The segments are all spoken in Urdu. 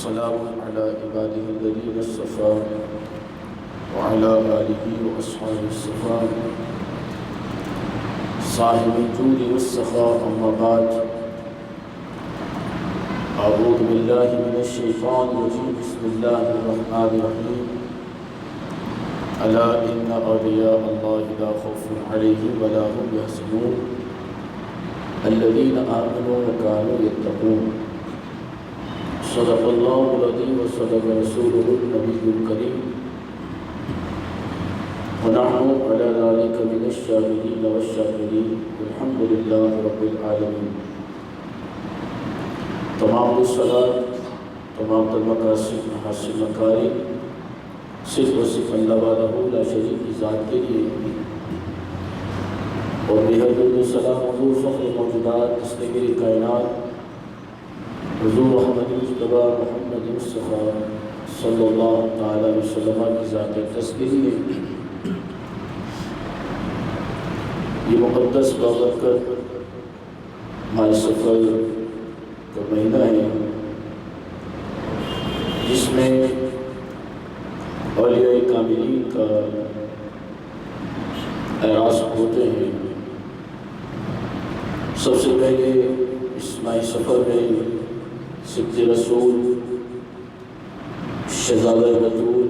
سلام على عباده الذين اصطفى وعلى آله وأصحابه الصفا صاحب الجود والسخاء. أما بعد، أعوذ بالله من الشيطان الرجيم. بسم الله الرحمن الرحيم. ألا إن أولياء الله لا خوف عليهم ولا هم يحزنون الذين آمنوا وكانوا يتقون. صدق الله العظيم وصدق رسوله النبي الكريم ونحن على ذلك من الشاهدين والشاكرين. الحمد لله رب العالمين. تمام الصلاة تمام المقاصد محاسن مکاری صرف و صرف اللہ وحدہ لا شریک کی ذات کے لیے، اور بہت السلام حضور فخر موجودات دستگیر کائنات حضور محمد مصطفیٰ محمد مصطفیٰ صلی اللہ تعالی علیہ وسلم کی ذات تذکری ہے. یہ مقدس بابرکت ماہ سفر کا مہینہ ہے، جس میں اولیاء کاملین کا اعراض ہوتے ہیں. سب سے پہلے اس ماہ سفر میں صدق رسول شہزادہ بطول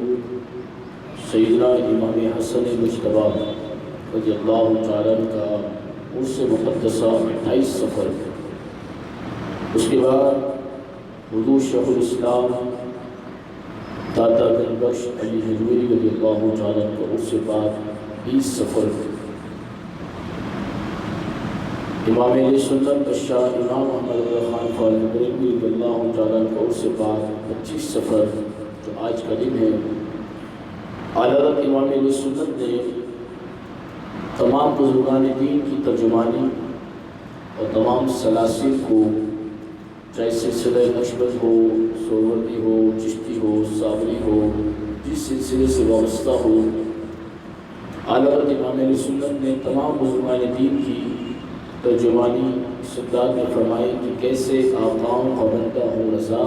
سیدنا امام حسن مجتبیٰ رضی اللہ تعالیٰ کا عرس مقدسہ 28 سفر. اس کے بعد حضور شیخ الاسلام داتا گنج بخش علی حجویری رضی اللہ تعالیٰ کا عرس پاک 20 سفر. امام اہل سنت الشاہ امام محمد رضا خان فاضل بریلوی رضی اللہ تعالیٰ کا عرس پاک 25 سفر جو آج کا دن ہے. اعلیٰ حضرت امام اہل سنت نے تمام بزرگان دین کی ترجمانی اور تمام سلاسل کو، چاہے سلسلہ نقشبند ہو، سہروردی ہو، چشتی ہو، صابری ہو، جس سلسلے سے وابستہ ہو، اعلیٰ حضرت امام اہل سنت نے تمام بزرگان دین کی ترجمانی استدلال میں فرمائی کہ کیسے آقاؤں کا بندہ ہوں رضا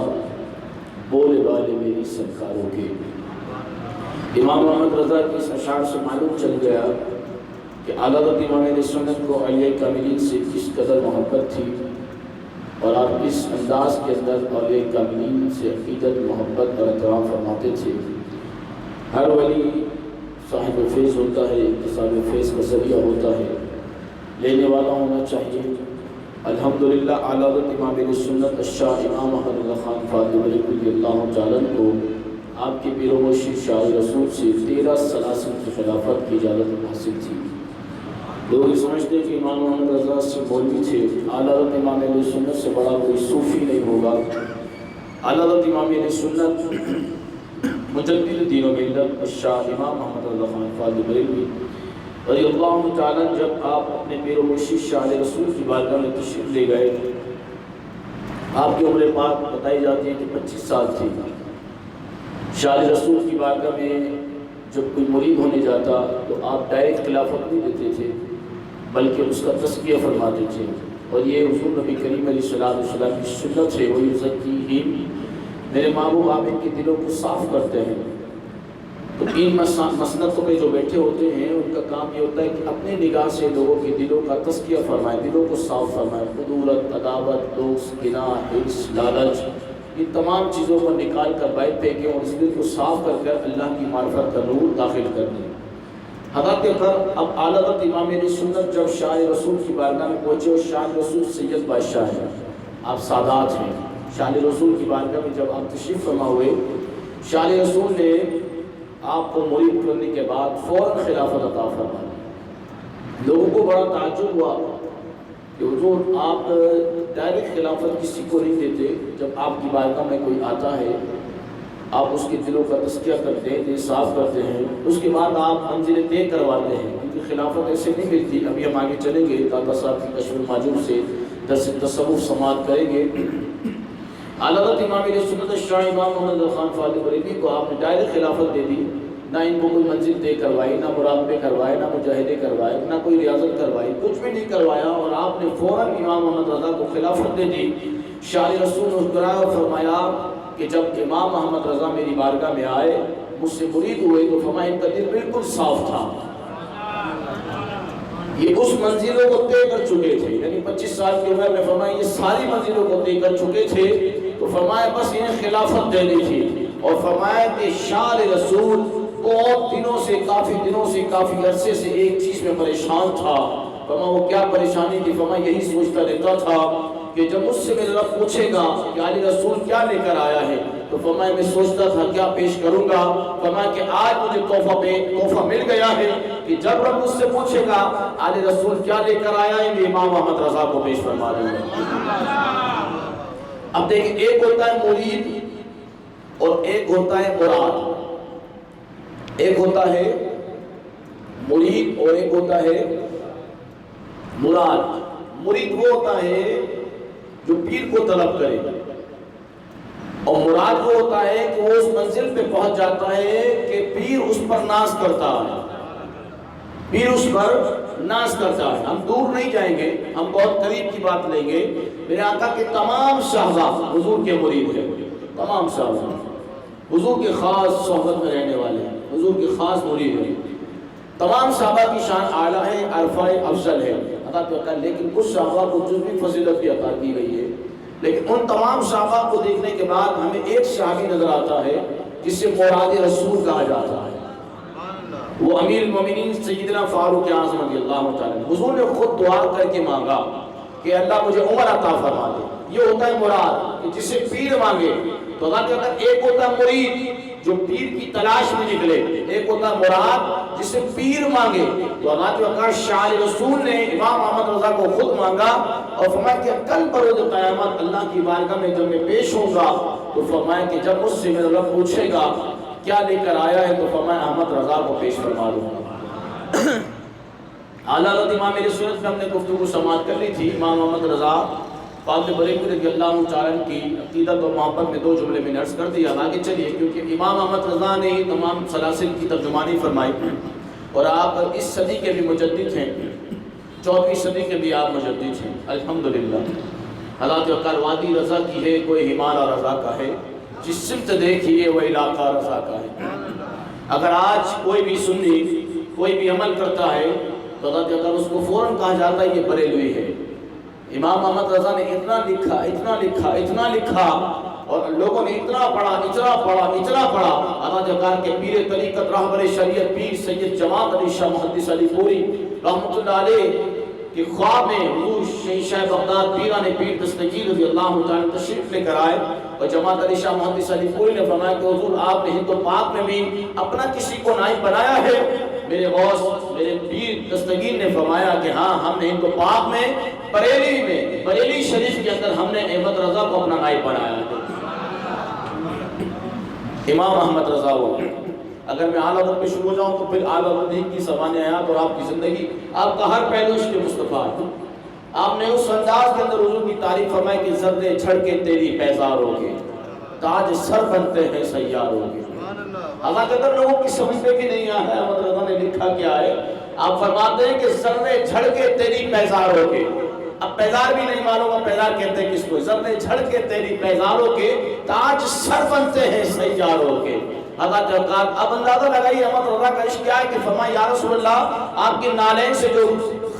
بولے والے میری سرکاروں کے. امام محمد رضا کی اس اشعار سے معلوم چل گیا کہ اعلیٰ حضرت امام اہل سنت کو اولیاء کاملین سے کس قدر محبت تھی، اور آپ اس انداز کے اندر اولیاء کاملین سے عقیدت، محبت اور احترام فرماتے تھے. ہر ولی صاحب فیض ہوتا ہے، اتصال فیض کا ذریعہ ہوتا ہے، لینے والا ہونا چاہیے. الحمدللہ اعلیٰ حضرت امام اہل سنت الشاہ امام محمد رضا خان فاضل بریلوی رضی اللہ تعالیٰ کو آپ کے پیر و مرشد شاہ رسول سے 13 سلاسل کی خلافت کی اجازت حاصل تھی. لوگ یہ سمجھتے ہیں کہ امام محمد رضا سے مولوی تھے، اعلیٰ حضرت امام اہل سنت سے بڑا کوئی صوفی نہیں ہوگا. اعلیٰ حضرت امام اہل سنت مجدد دین و ملت الشاہ امام محمد رضا خان فاضل بریلوی رضی اللہ تعالیٰ جب آپ اپنے پیر و مرشد شاہ رسول کی بارگاہ میں تشریف لے گئے، آپ کی عمر پاک بتائی جاتی ہے کہ 25 سال تھی. شاہ رسول کی بارگاہ میں جب کوئی مرید ہونے جاتا تو آپ ڈائریکٹ خلافت نہیں دیتے تھے، بلکہ اس کا تزکیہ فرماتے تھے. اور یہ حضور نبی کریم علیہ السلام کی سنت ہے. وہی زکیہم، میرے محبوب آپ ان کے دلوں کو صاف کرتے ہیں. تو ان مسندوں پہ جو بیٹھے ہوتے ہیں ان کا کام یہ ہوتا ہے کہ اپنے نگاہ سے لوگوں کے دلوں کا تزکیہ فرمائیں، دلوں کو صاف فرمائیں. خدورت، عداوت، دوست، گناہ، حرص، لالچ، ان تمام چیزوں کو نکال کر باہر پھینکیں اور اس دل کو صاف کر کر اللہ کی معرفت کا نور داخل کر دیں. حضرت اب اعلیٰ حضرت امام اہل سنت جب شاہ رسول کی بارگاہ میں پہنچے، اور شاہ رسول سید بادشاہ ہیں، آپ سادات ہیں. شاہ رسول کی بارگاہ میں جب آپ تشریف فرما ہوئے، شاہ رسول نے آپ کو مرید کرنے کے بعد فوراً خلافت عطا فرما دی. لوگوں کو بڑا تعجب ہوا کہ حضور آپ ڈائریکٹ خلافت کسی کو نہیں دیتے. جب آپ کی بارگاہ میں کوئی آتا ہے آپ اس کے دلوں کا تزکیہ کرتے ہیں، دل صاف کرتے ہیں، اس کے بعد آپ منزل طے کرواتے ہیں، کیونکہ خلافت ایسے نہیں ملتی. ابھی ہم آگے چلیں گے، داتا صاحب کی کشف الماجور سے درس تصوف سماعت کریں گے. اعلیٰ حضرت امام اہل سنت الشاہ امام محمد رضا خان فاضل بریلوی کو آپ نے ڈائریکٹ خلافت دے دی. نہ ان کو کوئی منزل طے کروائی، نہ مراقبے کروائے، نہ مجاہدے کروائے، نہ کوئی ریاضت کروائی، کچھ بھی نہیں کروایا، اور آپ نے فوراً امام محمد رضا کو خلافت دے دی. شاہ رسول مسکرایا اور فرمایا کہ جب امام محمد رضا میری بارگاہ میں آئے، مجھ سے مرید ہوئے، تو فرمایا ان کا دل بالکل صاف تھا، یہ اس منزلوں کو طے کر چکے تھے، یعنی 25 سال کی عمر میں فرمایا یہ ساری منزلوں کو طے کر چکے تھے، تو فرمایا بس انہیں خلافت دینی تھی، اور فرمایا کہ شان رسول بہت دنوں سے، کافی عرصے سے ایک چیز میں پریشان تھا۔ فرمایا وہ کیا پریشانی تھی؟ فرمایا یہی سوچتا رہتا تھا کہ جب مجھ سے میرا رب پوچھے گا کہ علی رسول کیا لے کر آیا ہے، تو فرمایا میں سوچتا تھا کیا پیش کروں گا۔ فرمایا کہ آج مجھے تحفہ مل گیا ہے کہ جب رب مجھ سے پوچھے گا علی رسول کیا لے کر آیا ہے، میں امام محمد رضا کو پیش فرما دوں گا۔ اب دیکھیں، ایک ہوتا ہے مرید اور ایک ہوتا ہے مراد، ایک ہوتا ہے مرید اور ایک ہوتا ہے مراد۔ مرید وہ ہوتا ہے جو پیر کو طلب کرے، اور مراد وہ ہوتا ہے کہ وہ اس منزل پہ پہنچ جاتا ہے کہ پیر اس پر ناز کرتا ہے، پیر اس پر ناز کرتا ہے۔ ہم دور نہیں جائیں گے، ہم بہت قریب کی بات لیں گے۔ میرے آقا کے تمام صحابہ حضور کے مرید ہیں، تمام صحابہ حضور کے خاص صحبت میں رہنے والے ہیں، حضور کے خاص مرید ہیں۔ تمام صحابہ کی شان اعلیٰ ہے، عرفہ افضل ہے، عطا کرتا ہے، لیکن کچھ صحابہ کو جزوی فضیلت بھی عطا کی گئی ہے۔ لیکن ان تمام صحابہ کو دیکھنے کے بعد ہمیں ایک صحابی نظر آتا ہے جسے مراد رسول کہا جاتا ہے، وہ امیر المومنین سیدنا فاروق اعظم رضی اللہ تعالیٰ عنہ۔ حضور نے خود دعا کر کے مانگا کہ اللہ مجھے عمر عطا فرما دے۔ یہ ہوتا ہے مراد کہ جسے پیر مانگے، تو اللہ کہتا ہے ایک ہوتا ہے مرید جو پیر کی تلاش میں نکلے، ایک ہوتا ہے مراد جسے پیر مانگے۔ تو اللہ تعالیٰ شاہ رسول نے امام محمد رضا کو خود مانگا اور فرمایا کہ کل بروز قیامت اللہ کی بارگاہ میں جب میں پیش ہوں گا، تو فرمایا کہ جب مجھ سے میرا رب پوچھے گا کیا لے کر آیا ہے، تو فرمایا احمد رضا کو پیش فرما دوں گا۔ اعلیٰ حضرت امام سنت میں ہم نے گفتگو سماعت کر لی تھی۔ امام محمد رضا فاضل بریلوی رضی اللہ تعالیٰ عنہ کی عقیدت اور محبت میں 2 جملے میں عرض کر دیا۔ آگے چلیے، کیونکہ امام محمد رضا نے تمام سلاسل کی ترجمانی فرمائی، اور آپ اس صدی کے بھی مجدد ہیں، 14ویں صدی کے بھی آپ مجدد ہیں الحمدللہ۔ حضرت وقار وادی رضا کی ہے، کوئی ہمارا رضا کا ہے، جس سمت دیکھیے وہ علاقہ رضا کا ہے۔ اگر آج کوئی بھی سنی کوئی بھی عمل کرتا ہے تو اگر اس کو فوراً کہا جاتا ہے یہ بریلوی ہے۔ امام محمد رضا نے اتنا لکھا اور لوگوں نے اتنا پڑھا۔ حضرت وقار کے پیر طریقت رہبر شریعت پیر سید جماعت علی شاہ محدث علی پوری رحمۃ اللہ علیہ کہ خواب میں حضور شاہ بغداد پیران پیر دستگیر رضی اللہ تعالیٰ تشریف لے کر آئے، اور جماعت علی شاہ محدث علی پوری نے فرمایا کہ حضور آپ نے ہند و پاک میں بھی اپنا کسی کو نائب بنایا ہے؟ میرے غوث میرے پیر دستگیر نے فرمایا کہ ہاں، ہم نے ہند و پاک میں بریلی شریف کے اندر ہم نے احمد رضا کو اپنا نائب بنایا ہے۔ امام احمد رضا ہو۔ اگر میں اعلیٰ حضرت پہ شروع ہو جاؤں تو پھر اعلیٰ حضرت کی سوانحیات اور آپ کی زندگی، آپ کا ہر پہلو اس کے مصطفیٰ ہے۔ آپ نے اس انداز کے اندر حضور کی تعریف فرمائی کہ زردے جھڑ کے تیری پیزاروں کے تاج سر بنتے ہیں سیاروں کے۔ اللہ کے اندر لوگوں کی سمجھ میں بھی نہیں آیا ہے احمد رضا نے لکھا کیا ہے۔ آپ فرماتے ہیں کہ زردے جھڑ کے تیری پیزاروں کے، اب پیزار بھی نہیں معلوم، اب پیزار کہتے ہیں کس کو؟ زردے جھڑ کے تیری پیزاروں کے تاج سر بنتے ہیں سیاروں کے۔ حضرت وقار اب اندازہ لگائیے احمد رضا کا عشق کیا ہے کہ فرمایا یا رسول اللہ آپ کے نالین سے جو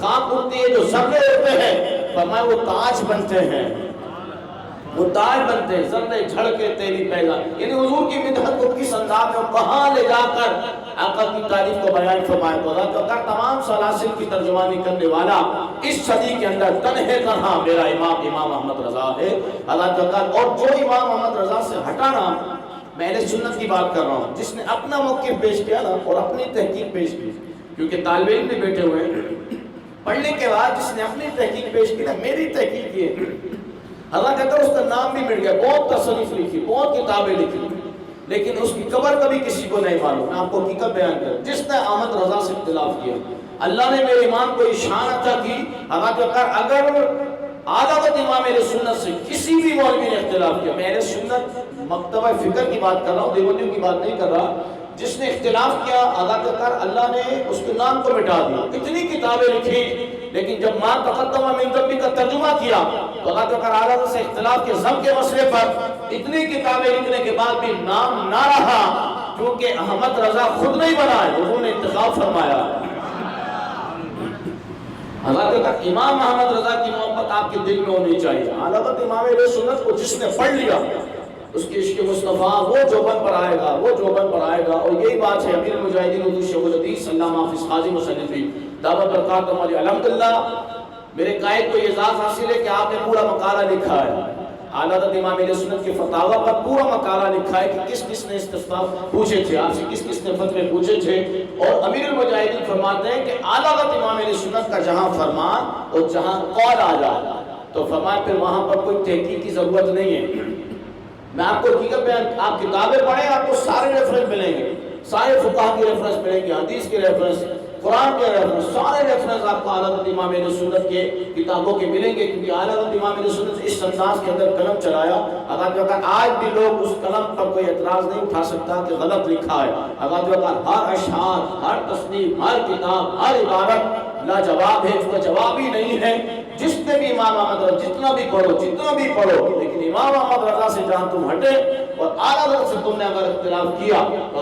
خاک اڑتی ہے، جو ذرے ہوتے ہیں، فرمایا وہ تاج بنتے ہیں، وہ تاج بنتے ہیں، زردے جھڑ کے تیری پیزار۔ یعنی حضور کی مدحت کو کس انداز میں کہاں لے جا کر آقا کی تعریف کو بیان فرمایا۔ تو حضرت وقار تمام سلاسل کی ترجمانی کرنے والا اس صدی کے اندر تنہا میرا امام احمد رضا ہے۔ حضرت وقار اور جو امام احمد رضا سے ہٹانا، میں اہل سنت کی بات کر رہا ہوں، جس نے اپنا موقف پیش کیا نا اور اپنی تحقیق پیش کی، کیونکہ طالب علم بھی بیٹھے ہوئے ہیں، پڑھنے کے بعد جس نے اپنی تحقیق پیش کی نا، میری تحقیق یہ اللہ کہتا ہے اس کا نام بھی مٹ گیا، بہت تصنیف لکھی، بہت کتابیں لکھی، لیکن اس کی قبر کبھی کسی کو نہیں معلوم۔ میں آپ کو حقیقت بیان کروں، جس نے احمد رضا سے اختلاف کیا، اللہ نے میرے ایمان کو شان عطا کی۔ اللہ کہتا ہے اگر عادت امام اہل سنت سے کسی بھی مولوی نے اختلاف کیا، میں اہل سنت مکتبہ فکر کی بات کر رہا ہوں، دیوبندیوں کی بات نہیں کر رہا، جس نے اختلاف کیا اللہ نے اس کے نام کو مٹا دیا۔ اتنی کتابیں لکھی، لیکن جب ماں تقدم من ذنبی کا ترجمہ کیا تو اللہ تعالیٰ سے اختلاف کے ضم کے مسئلے پر اتنی کتابیں لکھنے کے بعد بھی نام نہ رہا، کیونکہ احمد رضا خود نہیں بنائے، انہوں نے انتخاب فرمایا۔ حضرت امام احمد رضا کی محبت آپ کے دل میں ہونی چاہیے۔ حضرت امام اہل سنت کو جس نے پڑھ لیا، اس کی عشق مصطفیٰ وہ جوبن پر آئے گا، وہ جوبن پر آئے گا۔ اور یہی بات ہے امیر المجاہدین حضور شیخ الحدیث علامہ حافظ قاضی مصنفی دعوت برکاتہ علیہ الحمدللہ، میرے قائد کو یہ اعزاز حاصل ہے کہ آپ نے پورا مقالہ لکھا ہے، حضرت امام اہل سنت کے فتاوی پر پورا مقالہ لکھا ہے کہ کس کس نے استفتاء پوچھے تھے آپ سے، کس کس نے فتوے پوچھے تھے۔ اور امیر المجاہدین فرماتے ہیں کہ حضرت امام اہل سنت کا جہاں فرمان اور جہاں قول آ جائے تو فرمائے پھر وہاں پر کوئی تحقیق کی ضرورت نہیں ہے۔ میں آپ کو حقیقت بیان، آپ کتابیں پڑھیں آپ کو سارے ریفرنس ملیں گے، سارے فقہ کے ریفرنس ملیں گے، حدیث کے ریفرنس، قرآن کے ریفرنس، سارے ریفرنس آپ کو حضرت امام اہل سنت کے کتابوں کے ملیں گے، کیونکہ حضرت امام اہل سنت اس انداز کے اندر قلم چلایا۔ اگر آج بھی لوگ اس قلم پر کوئی اعتراض نہیں اٹھا سکتا کہ غلط لکھا ہے۔ اگر ہر اشعار، ہر تصنیف، ہر کتاب، ہر عبارت لاجواب ہے، اس کا جواب ہی نہیں ہے۔ جس نے بھی امام احمد رضا جتنا بھی پڑھو، لیکن امام احمد رضا سے جہاں تم ہٹے اور اعلیٰ حضرت سے تم نے اگر اختلاف کیا تو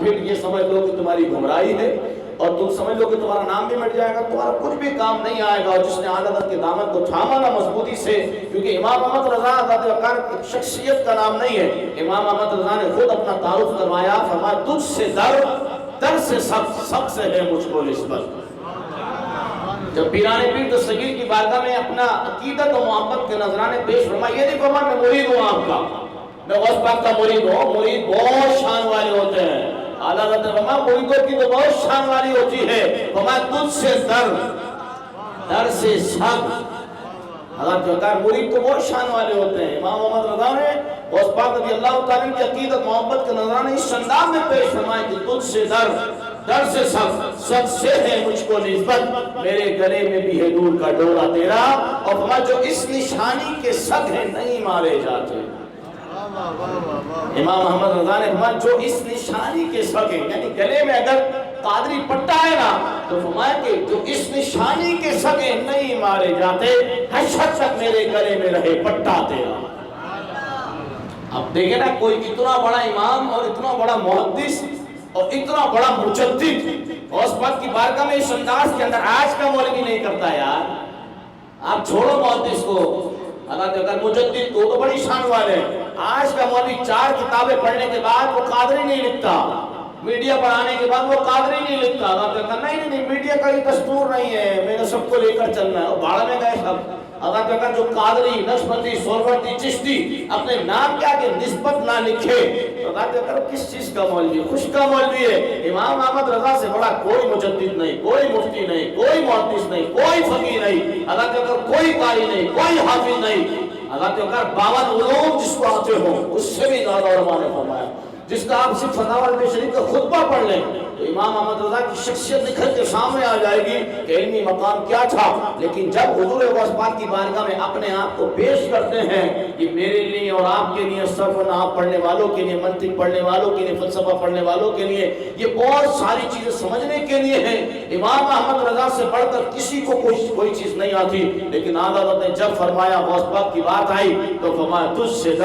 پھر یہ سمجھ لو کہ تمہاری گمراہی ہے، اور تم سمجھ لو کہ تمہارا نام بھی مٹ جائے گا، تمہارا کچھ بھی کام نہیں آئے گا۔ اور جس نے اعلیٰ حضرت کے دامن کو تھاما نہ مضبوطی سے، کیونکہ امام احمد رضا ایک شخصیت کا نام نہیں ہے، امام احمد رضا نے خود اپنا تعارف کروایا، فرمایا تجھ سے در سے سب سے ہے مجھ کو نسبت۔ جب پیران پیر دستگیر کی بارگاہ میں اپنا عقیدت و محبت کے نذرانے پیش فرمایا، یہ نہیں فرمایا میں مرید ہوں آپ کا، میں غوث پاک کا مرید ہوں، مرید بہت شان والے ہوتے ہیں۔ اعلیٰ حضرت نے فرمایا مریدوں کی تو بہت شان والی ہوتی ہے، فرمایا تجھ سے در سے سب۔ حضرت جو کہا مرید تو بہت شان والے ہوتے ہیں۔ امام محمد رضا نے غوث پاک رضی اللہ تعالیٰ کی عقیدت محبت کے نذرانے اس انداز میں پیش فرمایا کہ تجھ سے در سے سب سے ہے مجھ کو نسبت، میرے گلے میں بھی ہے دور کا ڈورا تیرا، اور فرمایا جو اس نشانی کے سگ ہیں نہیں مارے جاتے۔ امام محمد رضا نے فرمایا جو اس نشانی کے سگ ہیں، یعنی گلے میں اگر قادری پٹا ہے نا تو فرمایا کہ جو اس نشانی کے سگ ہیں نہیں مارے جاتے، حشر تک میرے گلے میں رہے پٹا تیرا۔ اب دیکھیں نا، کوئی اتنا بڑا امام اور اتنا بڑا محدث اور اتنا بڑا مجدد غوث پاک کی بارگاہ میں اس انداز کے اندر آج کا مولوی نہیں کرتا یار۔ آپ چھوڑو محدث کو، اللہ اگر مجدد کو تو بڑی شان والے ہیں، آج کا مولوی 4 کتابیں پڑھنے کے بعد وہ قادری نہیں لکھتا، میڈیا پڑھانے کے بعد وہ قادری نہیں لکھتا۔ اللہ کہتا نہیں میڈیا کا یہ دستور نہیں ہے، میں نے سب کو لے کر چلنا ہے، اور بھاڑا میں گئے سب۔ اللہ کہتا جو قادری، نقشبندی، سہروردی، چشتی اپنے نام کیا کہ نسبت نہ لکھے تو اللہ کہتا کس چیز کا مولوی ہے؟ خوش کا مولوی ہے۔ امام احمد رضا سے بڑا کوئی مجدد نہیں، کوئی مفتی نہیں، کوئی محدث نہیں، کوئی فقیہ نہیں، اللہ کہتا کوئی قاری نہیں، کوئی حافظ نہیں۔ اللہ کہتا 52 علوم جس کو آتے ہوں اس سے بھی زیادہ علماء نے فرمایا، جس کا آپ صرف فتاوی شریف کا خطبہ پڑھ لیں تو امام احمد رضا کی شخصیت نکھر کے سامنے آ جائے گی کہ علمی مقام کیا تھا۔ لیکن جب حضور غوث پاک کی بارگاہ میں اپنے آپ کو پیش کرتے ہیں کہ میرے لیے اور آپ کے لیے، صرف نحو پڑھنے والوں کے لیے، منطق پڑھنے والوں کے لیے، فلسفہ پڑھنے والوں کے لیے، یہ بہت ساری چیزیں سمجھنے کے لیے ہیں۔ امام احمد رضا سے بڑھ کر کسی کو کوئی چیز نہیں آتی، لیکن حضرت نے جب فرمایا غوث پاک کی بات آئی تو فرمایا تجھ سے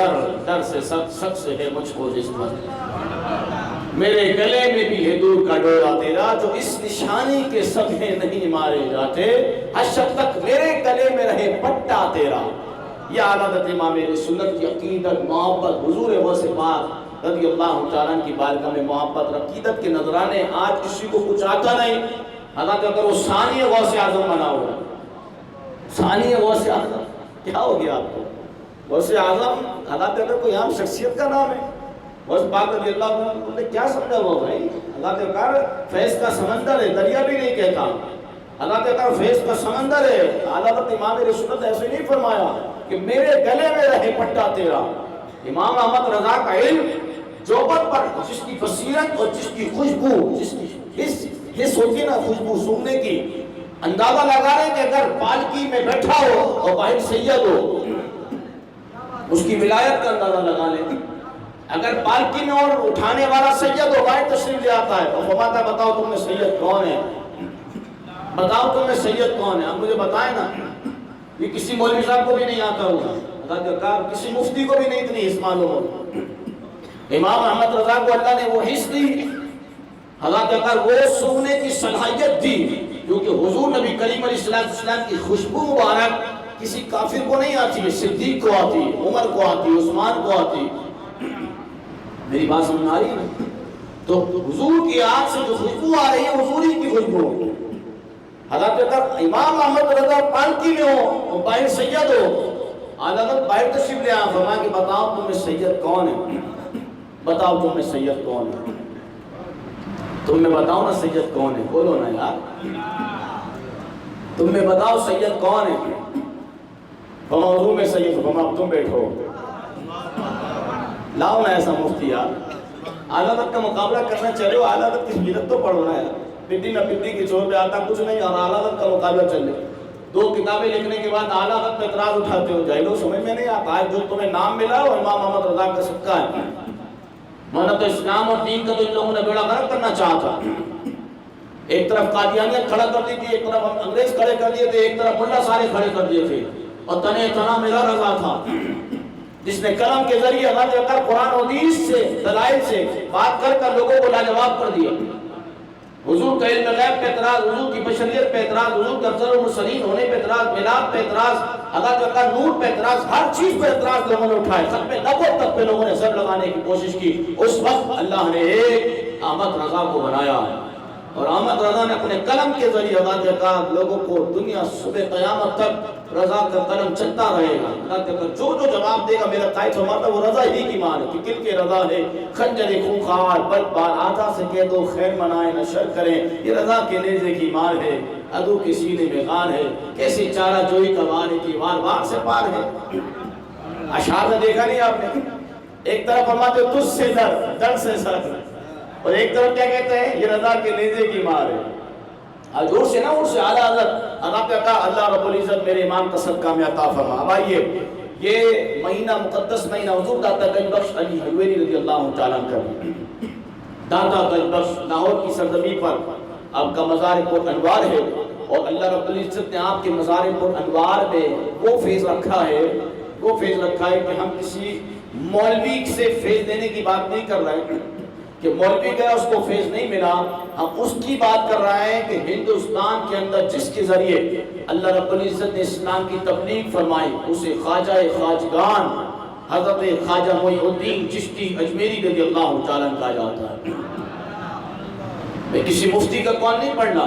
در سے سب سے ہے مجھ کو نسبت، میرے گلے میں بھی ہے دور کا ڈورا تیرا، جو اس نشانی کے صدقے نہیں مارے جاتے، حشر تک میرے گلے میں رہے پٹا تیرا۔ یہ حضرت امام اہل سنت کی عقیدت، محبت، حضور غوث پاک رضی اللہ تعالیٰ کی بارگاہ میں محبت، عقیدت کے نذرانے آج کسی کو کچھ آتا نہیں۔ حالانکہ اگر وہ ثانی غوث اعظم بنا ہوا، ثانی غوث اعظم کیا ہو گیا آپ کو؟ غوث اعظم حالانکہ اگر کوئی عام شخصیت کا نام ہے، غوث پاک رضی اللہ عنہ نے کیا سمجھا ہوا بھائی؟ اللہ کے کار فیض کا سمندر ہے، دریا بھی نہیں کہتا، اللہ کے کار فیض کا سمندر ہے۔ حضرت امام اہل سنت ایسے نہیں فرمایا کہ میرے گلے میں رہے پٹا تیرا۔ امام احمد رضا کا علم جوبت پر جس کی بصیرت اور جس کی خوشبو، جس کی حس ہوتی نا خوشبو سونگنے کی، اندازہ لگا رہے کہ اگر پالکی میں بیٹھا ہو اور باہر سید ہو، اس کی ولایت کا اندازہ لگا لیں۔ اگر پالکی میں اور اٹھانے والا سید ہو، باہر تشریف لے آتا ہے اور فرماتا ہے بتاؤ تم میں سید کون ہے، بتاؤ تم میں سید کون ہے، آپ مجھے بتائیں نا۔ یہ کسی مولوی صاحب کو بھی نہیں آتا ہوگا، کسی مفتی کو بھی نہیں اتنی حس معلوم ہوتی. امام احمد رضا کو اللہ نے وہ حس دی، حضرت وہ سونے کی صلاحیت دی، کیونکہ حضور نبی کریم علیہ السلام کی خوشبو مبارک کسی کافر کو نہیں آتی ہے، صدیق کو آتی، عمر کو آتی، عثمان کو آتی. میری بات سمجھ آ رہی ہے؟ تو حضور کی آنکھ سے جو خوشبو آ رہی ہے حضور ہی کی خوشبو. حضرت امام احمد رضا پالکی میں ہو، باہر سید ہو، حضرت باہر تشریف لے آئے، فرمایا کہ بتاؤ تم میں سید کون ہے، بتاؤ تم میں سید کون ہے، تم میں بتاؤ نا سید کون ہے، بولو نا یار، تم میں بتاؤ سید کون ہے. فرمایا حضور میں سید ہو. فرمایا تم بیٹھو، لاؤ نا ایسا مفتی یار، اعلیٰ حضرت کا مقابلہ کرنا چلے ہو، اعلیٰ حضرت کی سیرت تو پڑھو نا یار، پٹی نہ پٹی کی چھوڑ پہ آتا کچھ نہیں، اور اعلیٰ حضرت کا مقابلہ چلے. 2 کتابیں لکھنے کے بعد اعلیٰ حضرت پہ اعتراض اٹھاتے ہو، جاہلو سمجھ میں نہیں آتا ہے. جو تمہیں نام ملا وہ امام احمد رضا کا صدقہ ہے. مانا تو اسلام اور دین کا تو ان لوگوں نے بیڑا غرق کرنا چاہا تھا. ایک طرف قادیانیت کھڑا کر دی تھی، ایک طرف انگریز کھڑے کر دیے تھے، ایک طرف ملا سارے کھڑے کر دیے تھے، اور تنہ تنہ میرا رضا تھا جس نے قلم کے ذریعے اللہ تعالیٰ قرآن و حدیث سے دلائل سے بات کر کر لوگوں کو لاجواب کر دیا. حضور کا علم غیب پہ اعتراض، حضور کی بشریت پہ اعتراض، حضور کے افضل المرسلین ہونے پہ اعتراض، میلاد پہ اعتراض، اللہ تعالیٰ نور پہ اعتراض، ہر چیز پہ اعتراض لوگوں نے اٹھائے. ختم نبوت تک پہ لوگوں نے سر لگانے کی کوشش کی. اس وقت اللہ نے ایک احمد رضا کو بنایا، اور احمد رضا نے اپنے قلم کے ذریعے اللہ تعالیٰ لوگوں کو دنیا صبح قیامت تک رضا کا قلم چلتا رہے گا. اللہ تعالیٰ جو جواب دے گا میرا قائد فرماتا وہ رضا ہی کی مان ہے، کہ کل کے رضا ہے خنجر خونخوار بد بار آتا سے کہہ دو خیر منائے نہ شر کریں، یہ رضا کے نیزے کی مان ہے، عدو کے سینے میں غان ہے، کیسی چارہ جوئی کا وار ہے کہ وار وار سے پار ہے. اشعار میں دیکھا نہیں آپ نے، ایک طرف فرماتے تجھ سے در سے سر، اور ایک طرف کیا کہتے ہیں یہ رضا کے نیزے کی مار ہے. حضور سے نا، اس سے اعلیٰ حضرت اللہ رب العزت میرے امام کا صدقہ میں عطا فرما. اب آئیے یہ مہینہ مقدس مہینہ حضور داتا گنج بخش علی حلویری رضی اللہ تعالیٰ عنہ کا داتا گنج بخش لاہور کی سرزمین پر آپ کا مزار پر انوار ہے، اور اللہ رب العزت نے آپ کے مزار پر انوار میں وہ فیض رکھا ہے کہ ہم کسی مولوی سے فیض دینے کی بات نہیں کر رہے ہیں کہ مولوی گیا اس کو فیض نہیں ملا. ہم اس کی بات کر رہے ہیں کہ ہندوستان کے اندر جس کے ذریعے اللہ رب العزت نے اسلام کی تبلیغ فرمائی اسے خواجہ خواجگان حضرت خواجہ معین الدین چشتی اجمیری رضی اللہ تعالیٰ کہا جاتا ہے. میں کسی مفتی کا قول نہیں پڑھنا،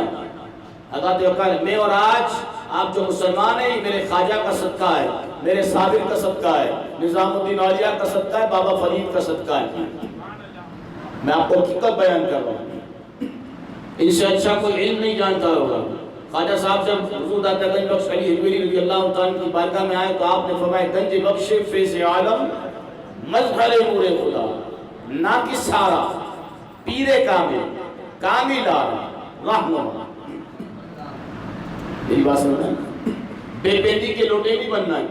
حضرت میں اور آج آپ جو مسلمان ہیں یہ میرے خواجہ کا صدقہ ہے، میرے صابر کا صدقہ ہے، نظام الدین اولیاء کا صدقہ ہے، بابا فرید کا صدقہ ہے. میں آپ کو حقیقت بیان کر رہا ہوں، ان سے اچھا کوئی علم نہیں جانتا ہوگا. خواجہ صاحب جب حضور داتا گنج بخش علی حلویری رضی اللہ تعالیٰ کی بارگاہ میں آئے تو آپ نے فرمایا گنج بخش فیض عالم مظہر نور خدا ناقص سارا پیر کامل کامل رہنما. میری بات سمجھ رہے ہیں؟ بے بیٹی کے لوٹے نہیں بننا ہے،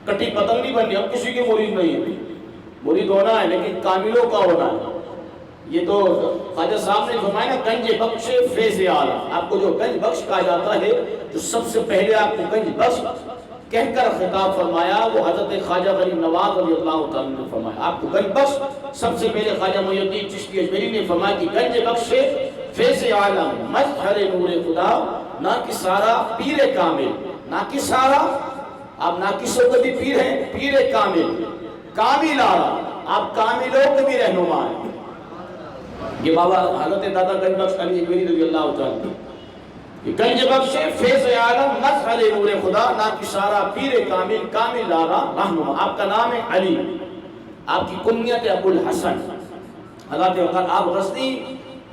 کٹی پتنگ نہیں بننی. ہم کسی کے مرید نہیں ہیں، مرید ہونا ہے لیکن کاملوں کا ہونا ہے. یہ تو خواجہ صاحب نے فرمایا نا گنج بخش فیض عالم. آپ کو جو گنج بخش کہا جاتا ہے، جو سب سے پہلے آپ کو گنج بخش کہہ کر خطاب فرمایا وہ حضرت خواجہ غریب نواز رضی اللہ تعالیٰ نے فرمایا. آپ کو گنج بخش سب سے پہلے خواجہ معین الدین چشتی اجمیری نے فرمایا کہ گنج بخش فیض عالم مظہر نور خدا ناقص سارا پیر کامل. ناقص سارا آپ ناقصوں کے بھی پیر ہیں، پیر کامل کامل آرا آپ کاملوں کے بھی رہنما ہیں. یہ بابا حضرت داتا گنج بخش علی حلویری رضی اللہ تعالیٰ گنج بخش فیض عالم مظہر نور خدا ناقص سارا پیر کامل کامل آرا رہنما. آپ کا نام ہے علی، آپ کی کنیت ابو الحسن. حضرت آپ غزنی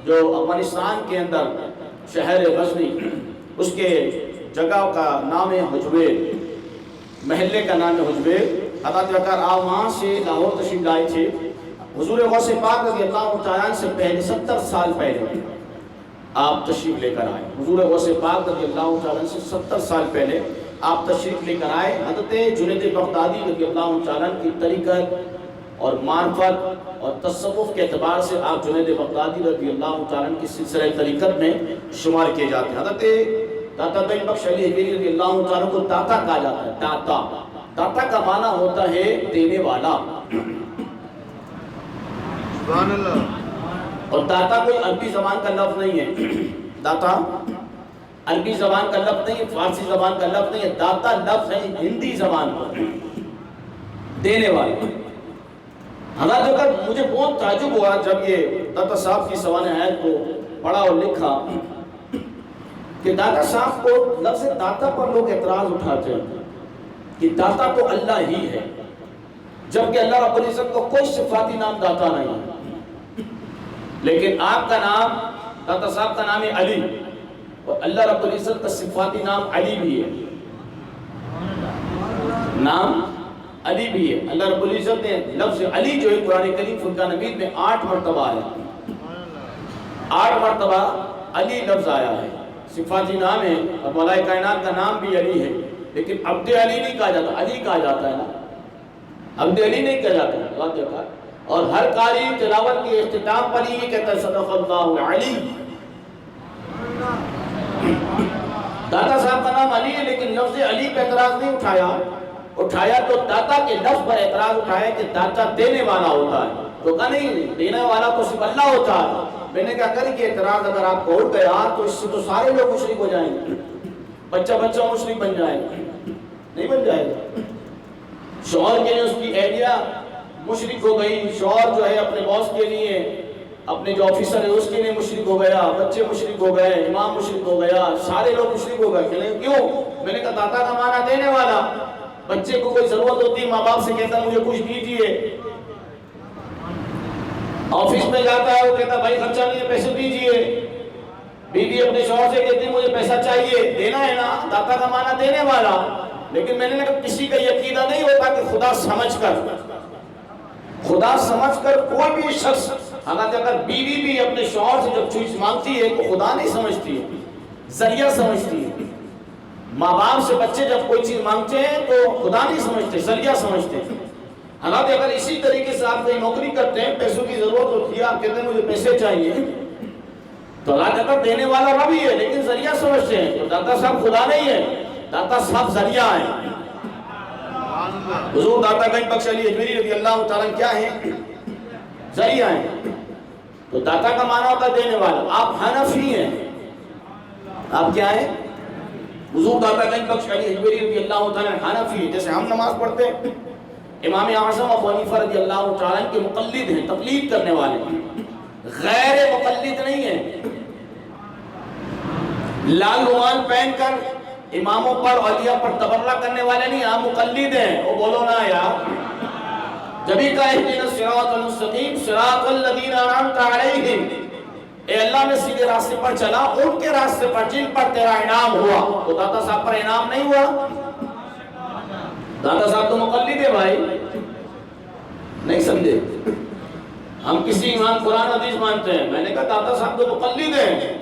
جو افغانستان کے اندر شہر غزنی، اس کے جگہ کا نام ہے حجویر، محلے کا نام ہے حجویر. حضرت آپ وہاں سے لاہور تشریف لائے تھے. حضور غوث پاک رضی اللہ تعالیٰ سے پہلے 70 سال پہلے آپ تشریف لے کر آئے. حضور غوث پاک رضی اللہ تعالیٰ سے 70 سال پہلے آپ تشریف لے کر آئے. حضرت جنید بغدادی رضی اللہ تعالیٰ کی طریقت اور معرفت اور تصوف کے اعتبار سے آپ جنید بغدادی رضی اللہ تعالیٰ کی سلسلہ طریقت میں شمار کیے جاتے ہیں. حضرت داتا گنج بخش علی حلویری رضی اللہ تعالیٰ کو داتا کہا جاتا ہے. داتا داتا کا معنی ہوتا ہے دینے والا. سبحان اللہ. اور داتا کوئی عربی زبان کا لفظ نہیں ہے. داتا عربی زبان کا لفظ نہیں ہے، فارسی زبان کا لفظ نہیں ہے. داتا لفظ ہے ہندی زبان کا، دینے والا. حضرت اگر مجھے بہت تعجب ہوا جب یہ داتا صاحب کی سوانح حیات کو پڑھا اور لکھا کہ داتا صاحب کو لفظ داتا پر لوگ اعتراض اٹھاتے ہیں کہ داتا تو اللہ ہی ہے، جبکہ اللہ رب العزت کو کوئی صفاتی نام داتا نہیں ہے. لیکن آپ کا نام، داتا صاحب کا نام ہے علی، اور اللہ رب العزت کا صفاتی نام علی بھی ہے. نام علی بھی ہے. اللہ رب العزت نے لفظ علی جو ہے قرآن کریم فرقان حمید میں 8 مرتبہ آیا. 8 مرتبہ علی لفظ آیا ہے. صفاتی نام ہے اور مولا کائنات کا نام بھی علی ہے. لیکن عبد علی نہیں کہا جاتا، علی کہا جاتا ہے نا، عبد علی نہیں کہا جاتا ہے. اور ہر قاری تلاوت کے اختتام پر ہی کہتا ہے صدق اللہ علی. داتا صاحب کا نام علی ہے، لیکن لفظ علی پہ اعتراض نہیں اٹھایا تو داتا کے لفظ پر اعتراض اٹھایا کہ داتا دینے والا ہوتا ہے. تو کہا نہیں، دینے والا تو صرف اللہ ہوتا ہے. میں نے کہا کہ اعتراض اگر آپ کو اٹھ گیا تو اس سے تو سارے لوگ مشرک ہو جائیں گے. بچہ مشرک بن جائے گا، نہیں بن جائے گا. شوہر کے لیے اس کی اہلیہ مشرک ہو گئی، شوہر جو ہے اپنے باس کے لیے، اپنے جو آفیسر ہے اس کے لیے مشرک ہو گیا، بچے مشرک ہو گئے، امام مشرک ہو گیا، سارے لوگ مشرک ہو گئے. کیوں؟ میں نے کہا داتا کا معنی دینے والا. بچے کو کوئی ضرورت ہوتی ہے، ماں باپ سے کہتا ہے مجھے کچھ دیجیے. آفس میں جاتا ہے وہ کہتا ہے بھائی خرچہ نہیں ہے، پیسے دیجیے. بیوی اپنے شوہر سے کہتی ہے مجھے پیسہ چاہیے، دینا ہے نا. داتا کا معنی دینے والا. لیکن میں نے کہا کسی کا یہ عقیدہ نہیں ہوتا کہ خدا سمجھ کر کوئی بھی شخص، اگر بیوی بھی اپنے شوہر سے جب چیز مانگتی ہے تو خدا نہیں سمجھتی ہے، ذریعہ سمجھتی ہے. ماں باپ سے بچے جب کوئی چیز مانگتے ہیں تو خدا نہیں سمجھتے، ذریعہ سمجھتے ہیں. حالانکہ اگر اسی طریقے سے آپ کوئی نوکری کرتے ہیں، پیسوں کی ضرورت ہوتی ہے، آپ کہتے ہیں مجھے پیسے چاہیے، تو اللہ کہتا دینے والا رب ہی ہے، لیکن ذریعہ سمجھتے ہیں. تو داتا صاحب خدا نہیں ہے، داتا صاحب ذریعہ ہے. حضور داتا گنج بخش علی اجمیری رضی اللہ تعالیٰ کیا ہیں؟ ذریعہ ہیں. تو داتا کا معنی ہوتا ہے دینے والا. آپ حنفی ہیں. آپ کیا ہیں؟ حضور داتا گنج بخش علی اجمیری رضی اللہ تعالیٰ حنفی ہیں. جیسے ہم نماز پڑھتے ہیں، امام اعظم ابو حنیفہ رضی اللہ تعالیٰ کے مقلد ہیں، تقلید کرنے والے ہیں، غیر مقلد نہیں ہیں. لال رومال پہن کر اماموں پر اولیاء پر تبرہ کرنے والے نہیں، آپ مقلد ہیں. وہ بولو نا یار. جبھی کہا اہدنا الصراط المستقیم صراط الذین انعمت علیہم، اے اللہ میں سیدھے راستے پر چلا، ان کے راستے پر جن پر تیرا انعام ہوا. تو داتا صاحب پر انعام نہیں ہوا؟ داتا صاحب تو مقلد ہے بھائی، نہیں سمجھے؟ ہم کسی امام قرآن حدیث مانتے ہیں. میں نے کہا داتا صاحب تو مقلد ہیں.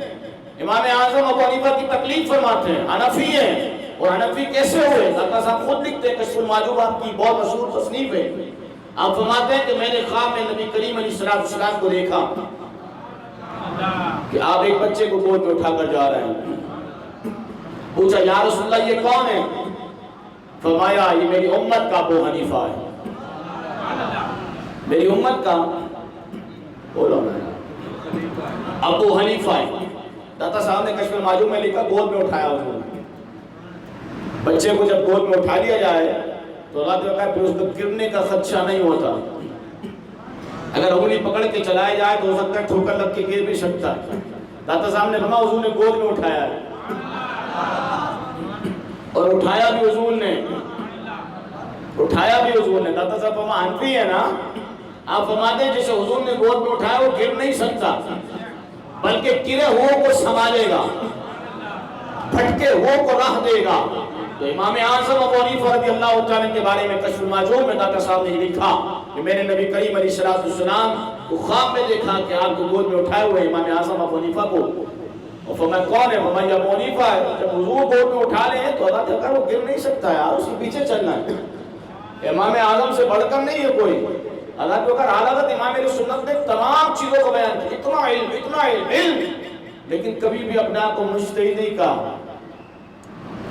امام اعظم ابو حنیفہ کی تقلید فرماتے ہیں، حنفی ہیں. اور حنفی کیسے ہوئے؟ داتا صاحب خود لکھتے ہیں، کشف المعجوب آپ کی بہت مشہور تصنیف ہے. آپ فرماتے ہیں کہ میں نے خواب میں نبی کریم علیہ السلام کو دیکھا کہ آپ ایک بچے کو گود میں اٹھا کر جا رہے ہیں. پوچھا یا رسول اللہ یہ کون ہے؟ فرمایا یہ میری امت کا ابو حنیفہ ہے. میری امت کا بولو ابو حنیفہ ہے. داتا صاحب نے کشف المعجوب میں لکھا گود میں اٹھایا انہوں نے. بچے کو جب گود میں اٹھا لیا جائے تو اللہ تعالیٰ کہا پھر اس کو گرنے کا خدشہ نہیں ہوتا. اگر انگلی پکڑ کے چلایا جائے تو ہو سکتا ہے ٹھوکر لگ کے گر بھی سکتا ہے. داتا صاحب نے فرمایا حضور نے گود میں اٹھایا ہے، اور اٹھایا بھی حضور نے. داتا صاحب فرمایا حنفی ہے نا. آپ فرماتے ہیں جیسے حضور نے گود میں اٹھایا وہ گر نہیں سکتا، بلکہ گرے ہو کو سنبھالے گا، پھٹکے ہو کو راہ دے گا. تو امام اعظم ابو حنیفہ رضی اللہ تعالیٰ کے بارے میں کشف المعجوب میں داتا صاحب نے لکھا کہ میں نے نبی کریم علیہ السلام کو خواب میں دیکھا کہ آپ کو گود میں اٹھائے ہوئے امام اعظم ابو حنیفہ کو. اور فرمایا کون ہے؟ فرمایا ابو حنیفہ ہے. جب حضور گود میں اٹھا لے تو اللہ تعالیٰ وہ گر نہیں سکتا یار، اس کے پیچھے چلنا ہے. امام اعظم سے بڑھ کر نہیں ہے کوئی. اللہ تو اگر حالت امام علیہ سنت نے تمام چیزوں کو بیان کیا، اتنا علم، لیکن کبھی بھی اپنے آپ کو مجتہد نہیں کہا.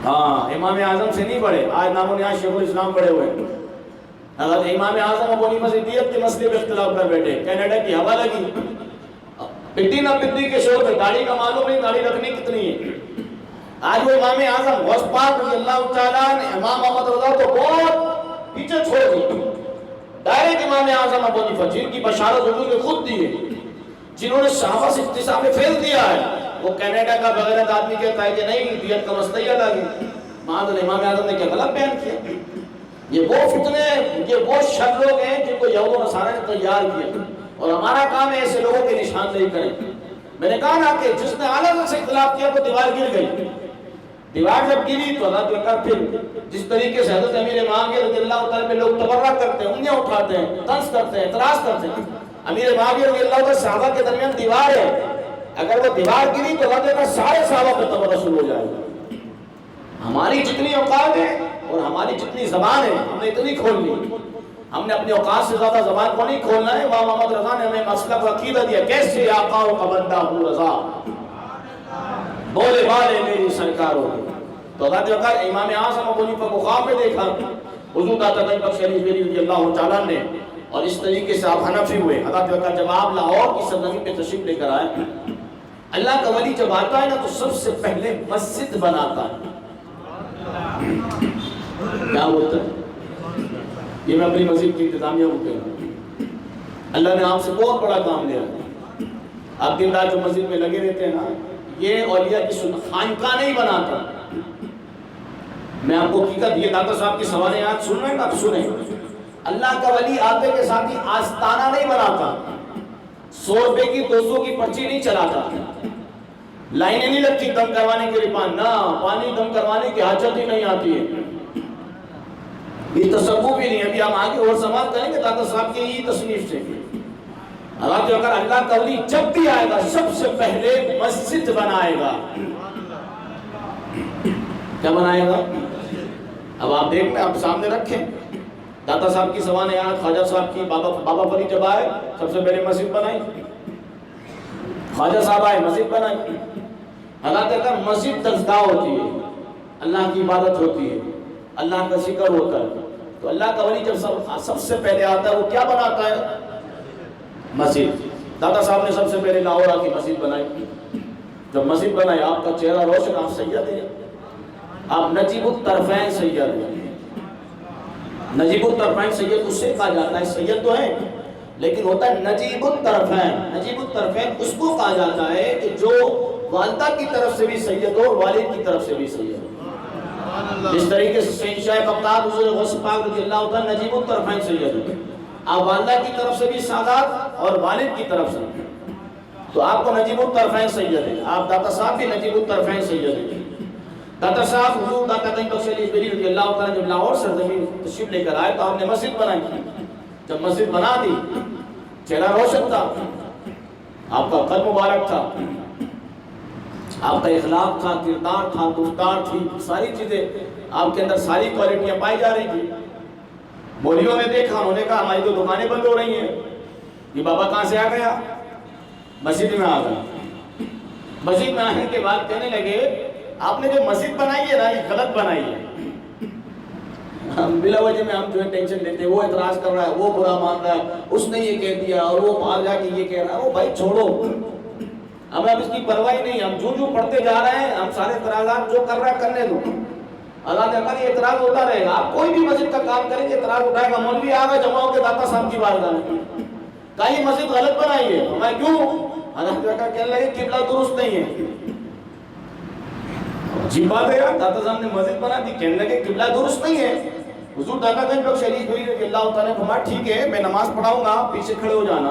ہاں امام اعظم سے نہیں پڑھے، آج نام و نہاد شیخ الاسلام پڑھے ہوئے ہیں۔ حضرت امام اعظم ابو حنیفہ سے دیت کے مسئلے پہ اختلاف کر بیٹھے، کینیڈا کی ہوا لگی، پٹی نہ پٹی کے شور پہ، داڑھی کا معلوم نہیں داڑھی رکھنی کتنی ہے۔ آج وہ امام اعظم غوث پاک رضی اللہ تعالیٰ نے امام احمد رضا کو بہت پیچھے چھوڑ دی، ڈائریکٹ امام اعظم ابو حنیفہ جن کی بشارت حضور نے خود دی ہے، جنہوں نے صحابہ سے اختصام میں پھیل دیا ہے، وہ کینیڈا کا بغیرت آدمی کہتا ہے کہ نہیں دیت کا مسئلہ ہی الگ ہے۔ معاذ امام اعظم نے کیا غلط بیان کیا؟ یہ وہ فتنے، یہ وہ شر لوگ ہیں جن کو یہود و نصارہ نے تیار کیا، اور ہمارا کام ہے ایسے لوگوں کی نشاندہی کریں۔ میں نے کہا نا کہ جس نے اعلیٰ سے اختلاف کیا تو دیوار گر گئی، دیوار جب گری تو اللہ تعالیٰ پھر جس طریقے سے حضرت امیر معاویہ رضی اللہ تعالیٰ پہ لوگ تبرہ کرتے ہیں، انگلیاں اٹھاتے ہیں، طنز کرتے ہیں، اعتراض کرتے ہیں، امیر معاویہ رضی اللہ تعالیٰ صحابہ کے درمیان دیوار ہے، اگر وہ دیوار گری تو اللہ تعالیٰ سارے صحابہ پہ تبرہ شروع ہو جائے گا۔ ہماری جتنی اوقات ہے اور ہماری جتنی زبان ہے ہم نے اتنی کھول لی، ہم نے اپنی اوقات سے زیادہ زبان کو نہیں کھولنا ہے۔ امام محمد رضا نے ہمیں مسلک و عقیدہ دیا، کیسے آقا کا بندہ ہوں رضا، بولے والے میری سرکار ہو۔ تو اللہ تعالیٰ امام اعظم ابو حنیفہ کو خواب میں دیکھا، حضور داتا گنج بخش علی جبیلی رضی اللہ تعالیٰ نے، اور اس طریقے سے آپ حنفی ہوئے۔ اللہ تعالیٰ جب آپ لاہور کی سرزمین پہ تشریف لے کر آئے، اللہ کا ولی جب آتا ہے نا تو سب سے پہلے مسجد بناتا ہے۔ کیا بولتا ہے؟ یہ میں اپنی مسجد کی انتظامیہ کو کہہ رہا ہوں، اللہ نے آپ سے بہت بڑا کام لیا ہے۔ آپ دن رات جو مسجد میں لگے رہتے ہیں نا، یہ اولیاء کی سنت، خانقاہ نہیں بناتا۔ میں آپ کو حقیقت، یہ داتا صاحب کی سوالیں آج سن رہے ہیں نا، آپ سنیں، اللہ کا ولی آتے کے ساتھ ہی آستانہ نہیں بناتا، 100 روپے کی 200 کی پرچی نہیں چلاتا، لائنیں نہیں لگتی دم کروانے کے لیے، پانی دم کروانے کی حاجت ہی نہیں آتی ہے، یہ تصوف بھی نہیں۔ ابھی ہم آگے اور سماعت کریں گے داتا صاحب کی یہ تصنیف سے۔ اللہ کا ولی جب بھی آئے گا سب سے پہلے مسجد بنائے گا۔ کیا بنائے گا؟ اب آپ دیکھیں، آپ سامنے رکھیں، داتا صاحب کی سوانح یاد، خواجہ صاحب کی، بابا فری جب آئے سب سے پہلے مسجد بنائی، خواجہ صاحب آئے مسجد بنائی۔ اللہ تعالیٰ مسجد درسگاہ ہوتی ہے، اللہ کی عبادت ہوتی ہے، اللہ کا ذکر ہوتا ہے، تو اللہ کا ولی جب سب سے پہلے آتا ہے وہ کیا بناتا ہے؟ مسجد۔ داتا صاحب نے سب سے پہلے لاہور آ کی مسجد بنائی، جب مسجد بنائی آپ کا چہرہ روشن، آپ سید ہیں، آپ نجیب الطرفین سید ہیں۔ نجیب الطرفین سید اس سے کہا جاتا ہے، سید تو ہے لیکن ہوتا ہے نجیب الطرفین۔ نجیب الطرفین اس کو کہا جاتا ہے کہ جو والدہ کی طرف سے بھی سید ہو اور والد کی طرف سے بھی سید ہو۔ اس طریقے سے شہنشاہ بغداد حضور غوث پاک رضی اللہ عنہ نجیب الطرفین سید ہیں، آپ والدہ کی طرف سے بھی سادات اور والد کی طرف سے، تو آپ کو نجیب الطرفین سید ہیں۔ آپ داتا صاحب بھی نجیب الطرفین سید ہیں۔ داتا صاحب حضور داتا گنج بخش علی جبیلی رضی اللہ تعالیٰ جب لاہور سرزمین تشریف لے کر آئے تو آپ نے مسجد بنائی، جب مسجد بنا دی چہرہ روشن تھا، آپ کا قد مبارک تھا، آپ کا اخلاق تھا، کردار تھا، گفتار تھی، ساری چیزیں آپ کے اندر، ساری کوالٹیاں پائی جا رہی تھی۔ مولویوں نے دیکھا، انہوں نے کہا ہماری تو دکانیں بند ہو رہی ہیں، یہ بابا کہاں سے آ گیا؟ مسجد میں آ گیا۔ مسجد میں آنے کے بعد کہنے لگے آپ نے جو مسجد بنائی ہے نا یہ غلط بنائی ہے۔ بلا وجہ میں ہم جو ہے ٹینشن لیتے ہیں، وہ اعتراض کر رہا ہے، وہ برا مان رہا ہے، اس نے یہ کہہ دیا اور وہ باہر جا کے یہ کہہ رہا ہے، وہ بھائی چھوڑو، ہمیں اب اس کی پرواہ ہی نہیں، ہم جو پڑھتے جا رہے ہیں، ہم سارے اعتراضات جو کر رہا ہے کرنے دو، اللہ تعالیٰ یہ اعتراض ہوتا رہے گا۔ آپ کوئی بھی مسجد کا کام کریں گے اعتراض اٹھائے گا۔ مولوی آ گئے جمع ہو کے داتا صاحب کی بارگاہ میں، کہا یہ مسجد غلط بنائی ہے، ہمیں کیوں؟ اللہ تعالیٰ کہنے لگے قبلہ درست نہیں ہے۔ عجیب بات ہے یار، داتا صاحب نے مسجد بنا دی، کہنے لگے قبلہ درست نہیں ہے۔ حضور داتا گنج بخش علی جبیلی رضی اللہ تعالیٰ نے فرمایا ٹھیک ہے میں نماز پڑھاؤں گا، پیچھے کھڑے ہو جانا،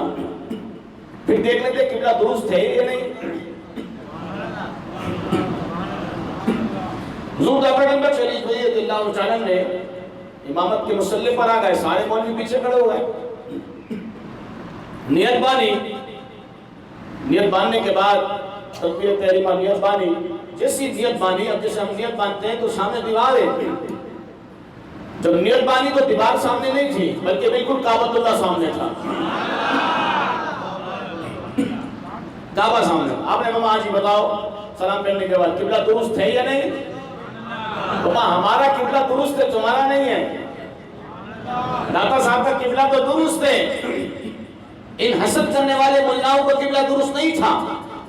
پھر دیکھ لیتے قبلہ درست ہے یا نہیں۔ حضور داتا گنج بخش علی جبیلی رضی اللہ تعالیٰ نے امامت کے مصلی پر آ گئے، سارے مولوی پیچھے کھڑے ہو گئے، نیت بانی، نیت باندھنے کے بعد تکبیر تحریمہ نیت بانی، جیسی نیت بانی، اب جیسے ہم نیت باندھتے ہیں تو سامنے دیوار ہے، جب نیت بانی تو دیوار سامنے نہیں تھی بلکہ بالکل کعبۃ اللہ سامنے تھا، کعبہ سامنے۔ آپ نے کہا جی بتاؤ سلام پھیرنے کے بعد قبلہ درست ہے یا نہیں؟ ہمارا قبلہ درست ہے، تمہارا نہیں ہے۔ داتا صاحب کا قبلہ تو درست ہے، ان حسد کرنے والے ملاؤں کا قبلہ درست نہیں تھا،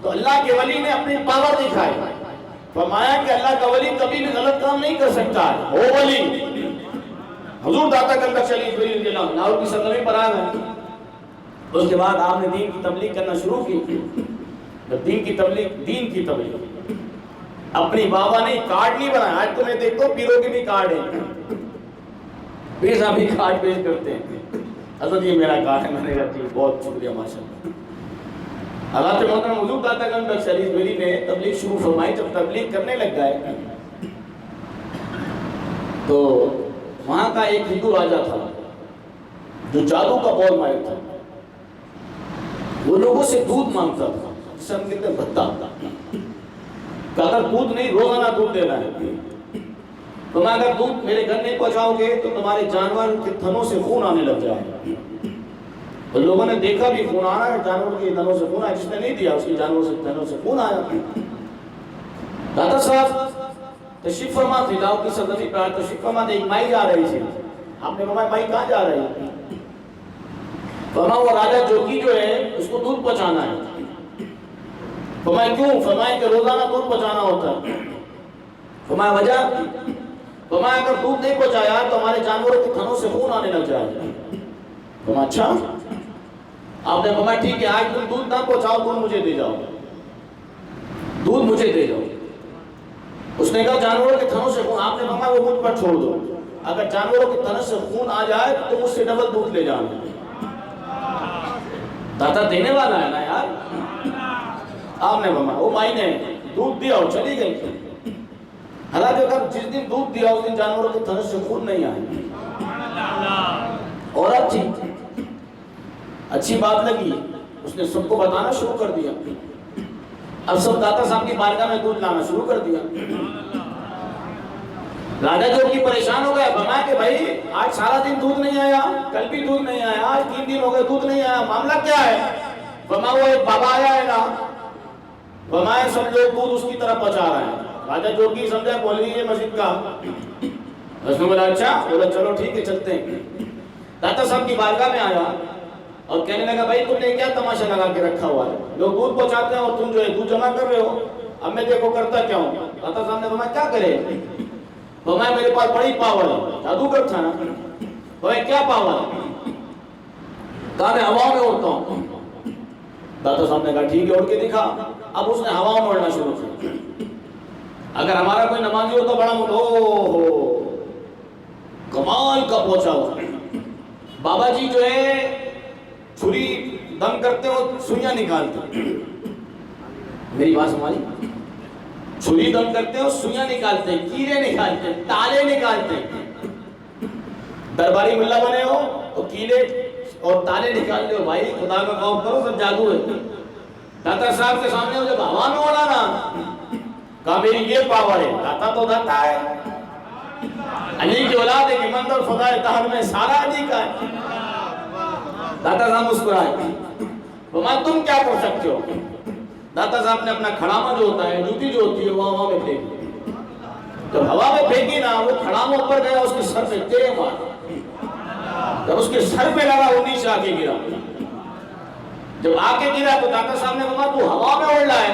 تو اللہ کے ولی نے اپنی پاور دکھائی، فرمایا کہ اللہ کا ولی کبھی بھی غلط کام نہیں کر سکتا ہے، وہ ولی حضور داتا گنگا شریف رضی اللہ عنہ لاہور کی سرزمین پر آ گئے۔ اس کے بعد آپ نے دین کی تبلیغ کرنا شروع کی۔ دین کی تبلیغ اپنی بابا نے کارڈ نہیں بنایا، آج تمہیں دیکھو پیروں کے بھی کارڈ ہیں، پیر صاحب بھی کارڈ پیش کرتے ہیں، حضرت یہ میرا کارڈ ہے، میں نے کہا بہت شکریہ ماشاءاللہ۔ حضرت محترم حضور داتا گنگا شریف ولی نے تبلیغ شروع فرمائی۔ جب تبلیغ کرنے لگ گئے تو وہاں کا ایک ہندو راجہ تھا جو جادو کا بہت ماہر تھا، وہ لوگوں سے دودھ مانگتا تھا، جسے ہم کہتے ہیں بھتا، کہ اگر دودھ نہیں روزانہ دودھ دینا ہے، تم اگر دودھ میرے گھر نہیں پہنچاؤ گے تو تمہارے جانور کے تھنوں سے خون آنے لگ جائے۔ تو لوگوں نے دیکھا بھی خون آ رہا ہے، جانور کے تھنوں سے خون آیا، جس نے نہیں دیا اس کے جانور سے تھنوں سے خون آیا۔ داتا صاحب تشریف فرما تھے، لاہور کی سرزمین پر تشریف فرما تھے، ایک مائی جا رہی تھی۔ آپ نے فرمایا مائی کہاں جا رہی ہے؟ فرمایا وہ راجہ جوگی جو ہے اس کو دودھ پہنچانا ہے۔ فرمایا کیوں؟ فرمایا کہ روزانہ دودھ پہنچانا ہوتا ہے۔ فرمایا وجہ؟ فرمایا اگر دودھ نہیں پہنچایا تو ہمارے جانوروں کے تھنوں سے خون آنے لگ جائے۔ فرمایا اچھا؟ آپ نے فرمایا ٹھیک ہے، آج تم دودھ نہ پہنچاؤ، دودھ مجھے دے جاؤ، دودھ مجھے دے جاؤ۔ اس نے کہا جانوروں کے تھنوں سے خون، آپ نے فرمایا وہ مجھ پر چھوڑ دو، اگر جانوروں کے تھنوں سے خون آ جائے تو تم اس سے ڈبل دودھ لے جانا۔ داتا دینے والا ہے نا یار۔ آپ نے فرمایا، وہ مائی نے دودھ دیا اور چلی گئی۔ حالانکہ اگر جس دن دودھ دیا اس دن جانوروں کے تھنوں سے خون نہیں آئے۔ عورت تھی، اچھی بات لگی، اس نے سب کو بتانا شروع کر دیا۔ اب سب داتا صاحب کی بارگاہ میں دودھ لانا شروع کر دیا۔ راجہ جو کی پریشان ہو گیا، فرمایا کہ بھائی آج سارا دن دودھ نہیں آیا، کل بھی دودھ نہیں آیا، آج 3 دن ہو گئے دودھ نہیں آیا، معاملہ کیا ہے؟ فرمایا وہ ایک بابا آیا ہے نا، فرمایا سب لوگ دودھ اس کی طرف پہنچا رہے ہیں۔ راجہ جو کی سمجھا بول رہی ہے مسجد کا۔ اس نے بولا اچھا، بولا چلو ٹھیک ہے چلتے ہیں۔ داتا صاحب کی بارگاہ میں آیا اور کہنے لگا بھائی تم نے کیا تماشا لگا کے رکھا ہوا ہے؟ لوگ دودھ پہنچاتے ہیں اور تم جو ہے دودھ جمع کر رہے ہو، اب میں دیکھو کرتا کیا ہوں۔ داتا صاحب نے فرمایا کیا کرے؟ فرمایا میرے پاس بڑی پاور ہے، جادوگر تھا نا۔ فرمایا کیا پاور ہے؟ کہا میں ہوا میں اڑتا ہوں۔ داتا صاحب نے کہا ٹھیک ہے اڑ کے دکھا۔ اب اس نے ہوا میں اڑنا شروع کیا۔ اگر ہمارا کوئی نمازی ہو تو بڑا کمال کا پہنچا ہوا۔ بابا جی جو ہے چھری دم کرتے ہو سوئیاں نکالتے، میری بات سمجھی؟ چھری دم کرتے ہو سوئیاں نکالتے، کیلے نکالتے، تالے نکالتے۔ درباری ملا بنے ہو تو کیلے اور تالے نکالتے ہو، بھائی خدا کا خوف کرو، سب جادو ہے۔ داتا صاحب کے سامنے ہو جب ہوا میں اڑانا، کہا میری یہ پاور ہے۔ داتا تو داتا ہے، علی کی اولاد ہے کہ منظر فضائے تحر میں سارا علی کا ہے۔ داتا صاحب مسکرائے، فرمایا تم کیا کر سکتے ہو؟ داتا صاحب نے اپنا کھڑامہ جو ہوتا ہے، جوتی جو ہوتی ہے وہ ہوا میں پھینکی۔ جب ہوا میں پھینکی نا، وہ کھڑامہ اوپر گیا، اس کے سر پہ تیرے مار، جب اس کے سر پہ لگا وہ نیچے آ کے گرا۔ جب آ کے گرا تو داتا صاحب نے فرمایا تو ہوا میں اڑ رہا ہے،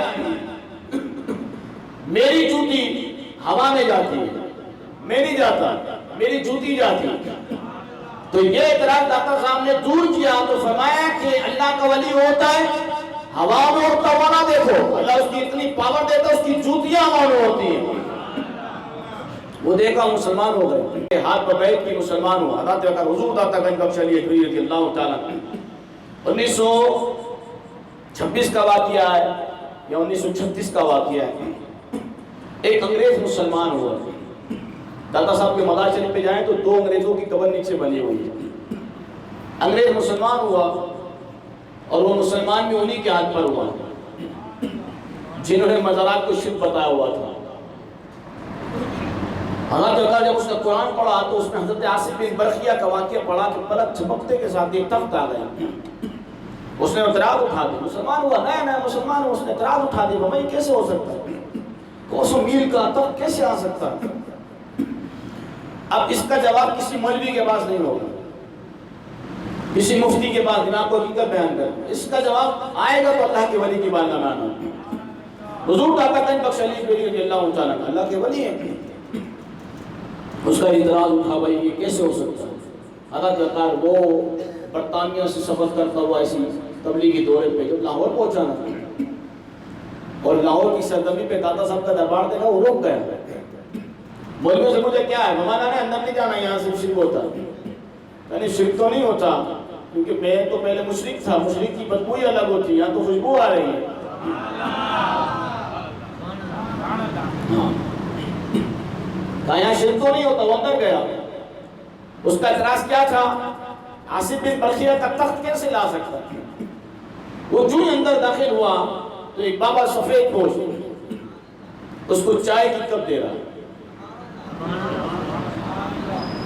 میری جوتی ہوا میں جاتی ہے، میں نہیں جاتا، میری جوتی جاتی ہے۔ تو یہ اعتراض داتا صاحب نے دور کیا تو فرمایا کہ اللہ کا ولی ہوتا ہے ہوا میں اڑتا ہوا نہ دیکھو، اللہ اس کی اتنی پاور دیتا ہے اس کی جوتیاں ہوا میں ہوتی ہیں۔ وہ دیکھا مسلمان ہو گئے، ہاتھ پر بیٹھ کے مسلمان ہوا۔ حضرت حضور داتا گنج بخش علی اکبری رضی اللہ تعالیٰ 1926 کا واقعہ ہے یا 1936 کا واقعہ ہے۔ ایک انگریز مسلمان ہوا۔ داتا صاحب کے مزار شریف پہ جائیں تو 2 انگریزوں کی قبر نیچے بنی ہوئی ہے۔ انگریز مسلمان ہوا اور وہ مسلمان بھی انہی کے ہاتھ پر ہوا جنہوں نے مزارات کو شرک بتایا ہوا تھا۔ حضرت جب اس نے قرآن پڑھا تو اس نے حضرت عاصم بن برقیہ کا واقعہ پڑھا کہ پلک جھپکتے کے ساتھ ایک تخت آ گیا۔ اس نے اعتراض اٹھا دی، مسلمان ہوا، نیا مسلمان ہوا، اس نے اعتراض اٹھا دی، بھائی کیسے ہو سکتا ہے؟ 200 میل کا تخت کیسے آ سکتا ہے؟ اب اس کا جواب کسی مولوی کے پاس نہیں ہوگا، کسی مفتی کے پاس جناب کو حقیقت بیان کر، اس کا جواب آئے گا تو اللہ کے ولی کی بارگاہ میں آنا۔ حضور داتا گنج بخش علی بری رضی اللہ تعالیٰ عنہ اللہ کے ولی ہیں۔ اس کا اعتراض اٹھا بھائی یہ کیسے ہو سکتا ہے؟ حضرت سرکار وہ برطانیہ سے سفر کرتا ہوا ایسی تبلیغی دورے پہ جب لاہور پہنچا نا، اور لاہور کی سرزمین پہ داتا صاحب کا دربار دیکھا، وہ رک گیا۔ مولویوں سے مجھے کیا ہے ممانا نے اندر نہیں جانا، یہاں سے شرک ہوتا، یعنی شرک تو نہیں ہوتا کیونکہ میں تو پہلے مشرک تھا، مشرک کی بدبو ہی الگ ہوتی، یہاں تو خوشبو آ رہی ہے۔ کہا یہاں شرک تو نہیں ہوتا، وہ اندر گیا۔ اس کا اعتراض کیا تھا؟ عاصم بن بلخیہ کا تخت کیسے لا سکتا؟ وہ جو اندر داخل ہوا تو ایک بابا سفید پوش اس کو چائے کی کپ دے رہا،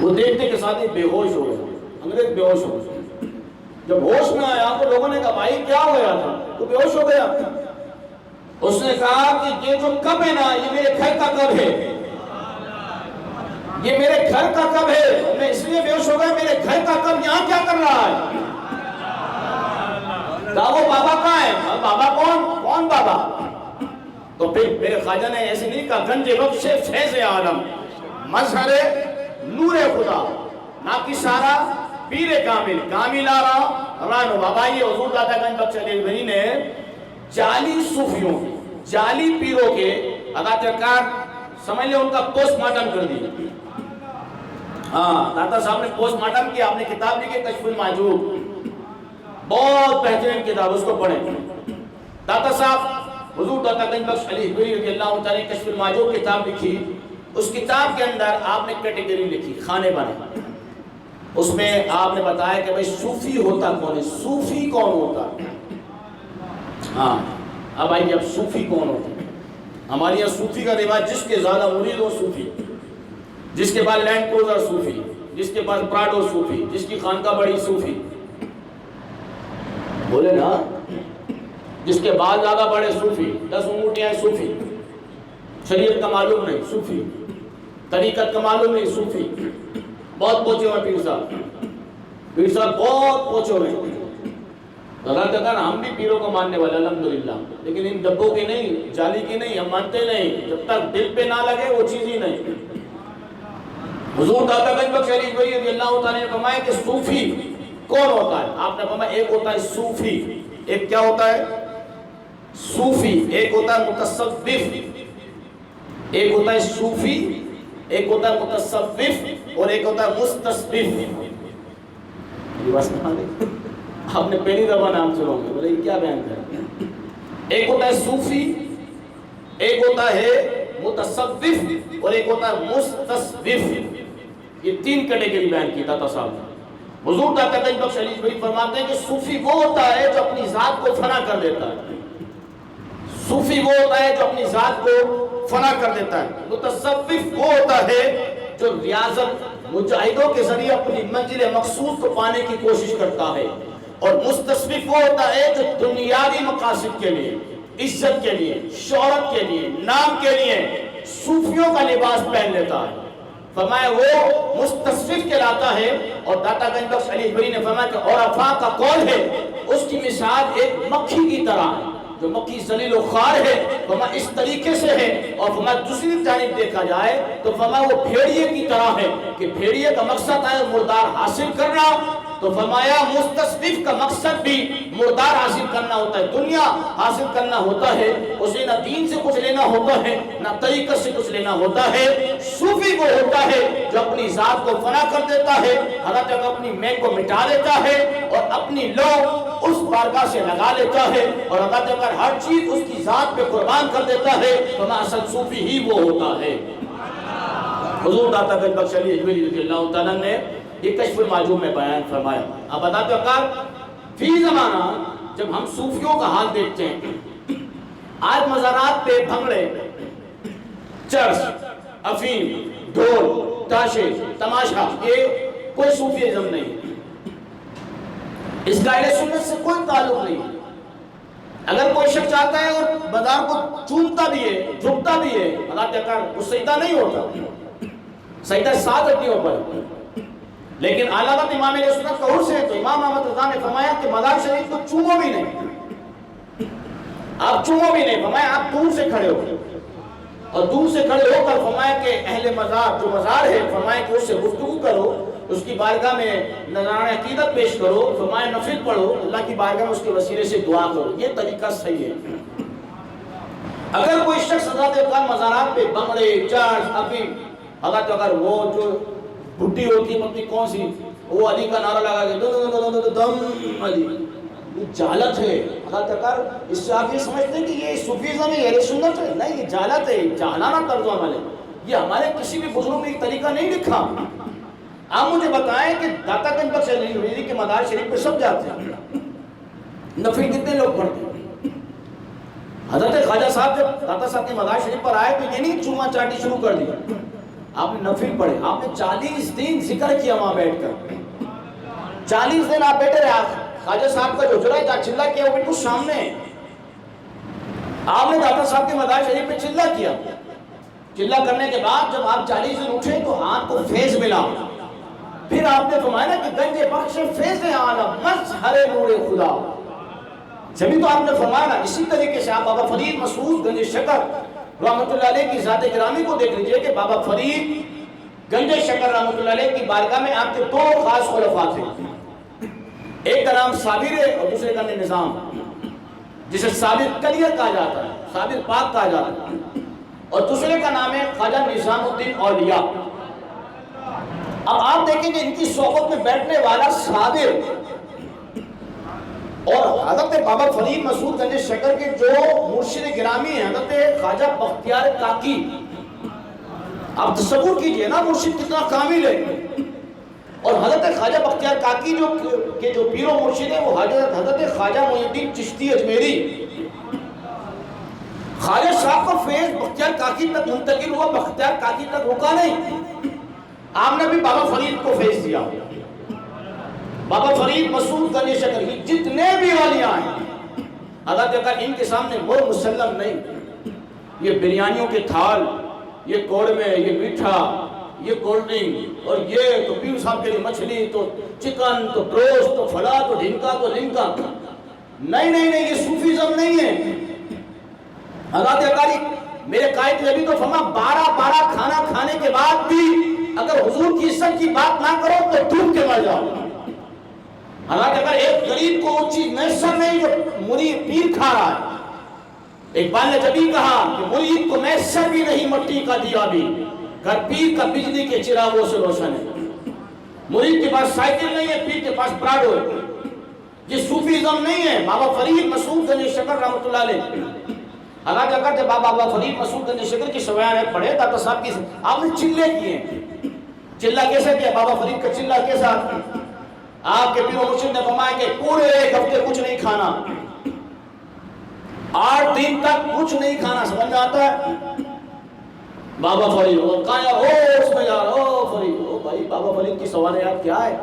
وہ دیکھتے کے ساتھ ہی بے ہوش ہو گیا، انگریز بے ہوش ہو گیا۔ جب ہوش میں آیا تو لوگوں نے کہا بھائی کیا ہو گیا تھا؟ تو بے ہوش ہو گیا۔ اس نے کہا کہ یہ جو کپ ہے نا یہ میرے گھر کا کپ ہے، یہ میرے گھر کا کب ہے، میں اس لیے بے ہوش ہو گیا، میرے گھر کا کب یہاں کیا کر رہا ہے؟ کہا وہ بابا کہاں ہے؟ بابا کون بابا؟ تو پھر میرے خواجہ نے ایسے نہیں کہا، گنج بخش فیض عالم مظہر نور خدا ناکی سارا پیر کامل آرا رانو بابا۔ یہ حضور داتا گنج بخش علی بری نے 40 صوفیوں 40 پیروں کے ادا کر سمجھ لے ان کا پوسٹ مارٹم کر دیا۔ ہاں داتا صاحب نے پوسٹ مارٹم کیا، آپ نے کتاب لکھی کشف المحجوب، بہت بہترین کتاب، اس کو پڑھیں۔ داتا صاحب حضور داتا گنج بخش علی بری رضی اللہ تعالیٰ نے کشف المحجوب کتاب لکھی، اس کتاب کے اندر آپ نے کیٹیگری لکھی خانے بانے، اس میں آپ نے بتایا کہ بھئی صوفی ہوتا کون ہے، صوفی کون ہوتا ہے۔ ہاں اب آئیے اب صوفی کون ہوتا ہے؟ ہمارے یہاں صوفی کا رواج جس کے زیادہ مرید ہو صوفی، جس کے پاس لینڈ کروزر صوفی، جس کے پاس پراڈو صوفی، جس کی خانقاہ بڑی صوفی، بولے نا، جس کے بعد زیادہ بڑے صوفی، 10 انگوٹیاں صوفی، شریعت کا معلوم نہیں صوفی، طریقت کا معلوم نہیں صوفی، بہت پہنچے ہوئے پیر صاحب بہت پہنچے ہوئے۔ اللہ تعالیٰ ہم بھی پیروں کو ماننے والے الحمدللہ، لیکن ان ڈبوں کی نہیں، جالی کی نہیں، ہم مانتے نہیں، جب تک دل پہ نہ لگے وہ چیز ہی نہیں۔ حضور داتا گنج بخش علی بری رضی اللہ تعالیٰ نے فرمایا کہ صوفی کون ہوتا ہے؟ آپ نے فرمایا ایک ہوتا ہے صوفی، ایک کیا ہوتا ہے؟ صوفی، ایک ہوتا ہے متصوف، ایک ہوتا ہے صوفی، ایک ہوتا ہے متصوف اور ایک ہوتا ہے مستصوف۔ آپ نے پہلی دفعہ نام سنا ہوگا، بولے یہ کیا بیان کریں؟ ایک ہوتا ہے صوفی، ایک ہوتا ہے متصوف اور ایک ہوتا ہے مستصوف۔ یہ 3 کیٹیگری بیان کی داتا صاحب نے۔ حضور داتا گنج بخش علی بری فرماتے ہیں کہ صوفی وہ ہوتا ہے جو اپنی ذات کو فنا کر دیتا ہے، صوفی وہ ہوتا ہے جو اپنی ذات کو فنا کر دیتا ہے، متصوف وہ ہوتا ہے جو ریاضت مجاہدوں کے ذریعے اپنی منزل مقصود کو پانے کی کوشش کرتا ہے، اور مستصوف وہ ہوتا ہے جو دنیاوی مقاصد کے لیے، عزت کے لیے، شہرت کے لیے، نام کے لیے صوفیوں کا لباس پہن لیتا ہے۔ فرمایا وہ مستصوف کہلاتا ہے۔ اور داتا گنج بخش علی بری نے فرمایا کہ عرفاء کا قول ہے اس کی مثال ایک مکھی کی طرح ہے، جو مکھی ذلیل و خوار ہے، فرمایا اس طریقے سے ہے۔ اور فرمایا دوسری جانب دیکھا جائے تو فرمایا وہ بھیڑیے کی طرح ہے، کہ بھیڑیے کا مقصد ہے مردار حاصل کرنا، تو فرمایا مستصوف کا مقصد بھی مردار حاصل کرنا ہوتا ہے، دنیا حاصل کرنا ہوتا ہے، اسے نہ دین سے کچھ لینا ہوتا ہے نہ طریقت سے کچھ لینا ہوتا ہے۔ صوفی وہ ہوتا ہے جو اپنی ذات کو فنا کر دیتا ہے، حالانکہ اپنی میں کو مٹا لیتا ہے اور اپنی لو اس بارگاہ سے لگا لیتا ہے، اور اگر ہر چیز اس کی ذات پہ قربان کر دیتا ہے تو اصل صوفی ہی وہ ہوتا ہے۔ حضور داتا گنج بخش علی بری رضی اللہ تعالیٰ نے یہ کشف المحجوب میں بیان فرمایا۔ آپ بتاتے ہو فی زمانہ جب ہم صوفیوں کا حال دیکھتے ہیں، آج مزارات پہ بھنگڑے، چرس، افیم، ڈھول، تاشے، تماشا، یہ کوئی صوفیزم نہیں، اس کا اہل سنت سے کوئی تعلق نہیں۔ اگر کوئی شخص چاہتا ہے اور بازار کو چومتا بھی ہے، جھکتا بھی ہے، اللہ تعالیٰ وہ سجدہ نہیں ہوتا، سجدہ 7 ہڈیوں پر، لیکن اعلیٰ حضرت امام اہل سنت کا عرص ہے تو امام احمد رضا نے فرمایا کہ مزار شریف کو چومو بھی نہیں، آپ چومو بھی نہیں، فرمایا آپ دور سے کھڑے ہو، اور دور سے کھڑے ہو کر فرمایا کہ اہل مزار جو مزار ہے فرمایا کہ اس سے گفتگو کرو، اس کی بارگاہ میں نذرانہ عقیدت پیش کرو، فرمایا نفل پڑھو، اللہ کی بارگاہ میں اس کے وسیلے سے دعا کرو، یہ طریقہ صحیح ہے۔ اگر کوئی شخص حضرت مزارات پہ بنگڑے چرچ ابھی اگر وہ جو بھٹی ہوتی ہے کون سی وہ علی کا نعرہ لگا کے دم علی، یہ جہالت ہے۔ اس سے آپ یہ سمجھتے ہیں کہ یہ صوفیزم ہے، اہل سنت ہے؟ نہیں، یہ جہالت ہے، جہلانہ طرز عمل ہے، یہ ہمارے کسی بھی بزرگ نے ایک طریقہ نہیں لکھا۔ آپ مجھے بتائیں کہ داتا گنج بخش علی کے مزار شریف پہ سب جاتے ہیں، نفل کتنے لوگ پڑھتے ہیں؟ حضرت خواجہ صاحب جب داتا صاحب کے مزار شریف پر آئے تو یہ نہیں چوما چاٹی شروع کر دیا، آپ نے نفل پڑھے، آپ نے 40 دن ذکر کیا وہاں بیٹھ کر، 40 دن آپ بیٹھے رہے۔ خواجہ صاحب کا جو حجرہ ہے جہاں چلہ کیا وہ بالکل سامنے ہے، آپ نے داتا صاحب کے مزار شریف پہ چلہ کیا، چلہ کرنے کے بعد جب آپ 40 دن اٹھے تو آپ کو فیض ملا، پھر آپ نے فرمایا نا کہ گنج بخش فیض عالم مظہر نور خدا، جبھی تو آپ نے فرمایا نا۔ اسی طریقے سے آپ بابا فرید مسعود گنج شکر رحمۃ اللہ علیہ کی ذات گرامی کو دیکھ لیجئے کہ بابا فرید گنج شکر رحمۃ اللہ علیہ کی بارگاہ میں آپ کے 2 خاص خلفاء تھے، ایک کا نام صابر ہے اور دوسرے کا نام نظام، جسے صابر کلیہ کہا جاتا ہے، صابر پاک کہا جاتا ہے، اور دوسرے کا نام ہے خواجہ نظام الدین اولیاء۔ اب آپ دیکھیں کہ ان کی صحبت میں بیٹھنے والا صابر اور حضرت بابا فرید مسعود گنج شکر کے جو مرشد گرامی ہیں حضرت خواجہ بختیار کاکی، آپ تصور کیجئے نا مرشد کتنا کامل ہے، اور حضرت خواجہ بختیار کاکی جو پیر و مرشد ہے وہ حضرت خواجہ معین الدین چشتی اجمیری۔ خواجہ صاحب کا فیض بختیار کاکی تک منتقل ہوا، بختیار کاکی تک رکا نہیں، آپ نے بھی بابا فرید کو فیض دیا۔ بابا فرید مسعود گنج شکر کی جتنے بھی اولیاء ہیں اگر دیکھا ان کے سامنے وہ مسلم نہیں، یہ بریانیوں کے تھال، یہ کوڑمے، یہ میٹھا، یہ کولڈ ڈرنک، اور یہ تو پیر صاحب کے لیے مچھلی، تو چکن، تو گوشت، تو پھلا، تو ڈھنکا، تو لنکا، نہیں نہیں نہیں، یہ صوفیزم نہیں ہے۔ حضرت اکاری میرے قائد نے ابھی تو فرما 12 کھانا کھانے کے بعد بھی اگر حضور کی عزت کی بات نہ کرو تو ڈوب کے مر جاؤ۔ حالانکہ اگر ایک غریب کو وہ چیز میسر نہیں جو مرید پیر کھا رہا ہے، اقبال نے جب ہی کہا کہ مرید کو میسر بھی نہیں مٹی کا دیا بھی، گھر پیر کا بجلی کے چراغوں سے روشن ہے۔ مرید کے پاس سائیکل نہیں ہے، پیر کے پاس پراڈو ہے، یہ صوفیزم نہیں ہے۔ بابا فرید مسعود گنج شکر رحمۃ اللہ علیہ، حالانکہ اگر جب بابا فرید مسعود گنج شکر کی شویان پڑھے داتا صاحب کی آپ نے چلے کیے، چلہ کیسے کیا؟ بابا فرید کا چلہ کیسا؟ آپ کے پیر و مرشد نے فرمایا کہ پورے 1 ہفتے کچھ نہیں کھانا، 8 دن تک کچھ نہیں کھانا، سمجھ میں آتا ہے؟ بابا فرید کہا ہوش میں جا رہا، او فرید، او بھائی بابا فرید کی سوانحیات کیا ہے؟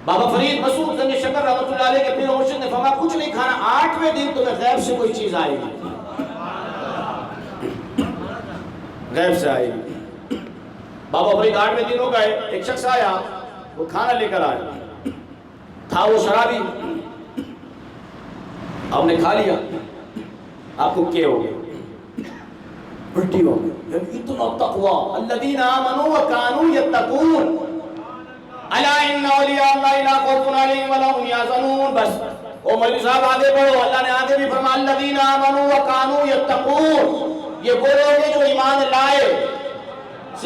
بابا فرید مسعود گنج شکر رحمۃ اللہ علیہ کے پیر و مرشد نے فرمایا کچھ نہیں کھانا، 8ویں دن تمہیں غیب سے کوئی چیز آئے گی، غیب سے آئے گی۔ بابا فرید 8ویں دن ہو گئے، ایک شخص آیا، وہ کھانا لے کر آیا، تھا وہ شرابی، آپ نے کھا لیا، آپ کو کیا ہو گیا؟ الٹی ہو گئی۔ اتنا تقوی، الذین آمنوا وکانوا یتقون، الا ان اولیاء اللہ لا خوف علیہم ولا هم یحزنون۔ بس او مولوی صاحب آگے بڑھو، اللہ نے آگے بھی فرمایا الذین آمنوا وکانوا یتقون، یہ وہ لوگ ہیں جو ایمان لائے،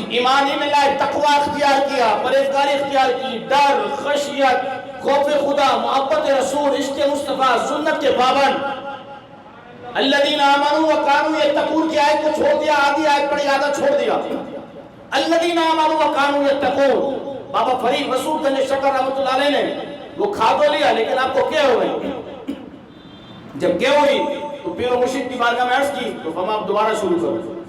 ایمان ہی میں لائے، تقوی اختیار کیا، پرہیزگاری اختیار کی، ڈر، خشیت، خوف خدا، محبت رسول، عشق مصطفیٰ، سنت کے پابند۔ الذین آمنوا وکانوا یتقون کی آیت کو چھوڑ دیا، آدھی آیت پڑھی، آدھا چھوڑ دیا۔ الذین آمنوا وکانوا یتقون، بابا فرید مسعود گنج شکر رحمۃ اللہ علیہ نے وہ کھا تو لیا، لیکن آپ کو کیا ہوئے؟ جب کیا ہوئی تو پیر و مرشد کی بارگاہ میں عرض کی تو فرمایا آپ دوبارہ شروع کرو۔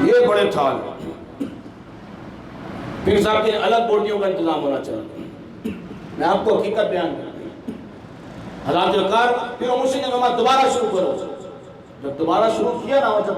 یہ بڑے تھال، پیر صاحب کے الگ بوٹیوں کا انتظام ہونا چاہیے۔ میں آپ کو حقیقت بیان کروں، حضرت اکار پیر و مرشد نے فرمایا دوبارہ شروع کرو۔ جب دوبارہ شروع کیا نا، جب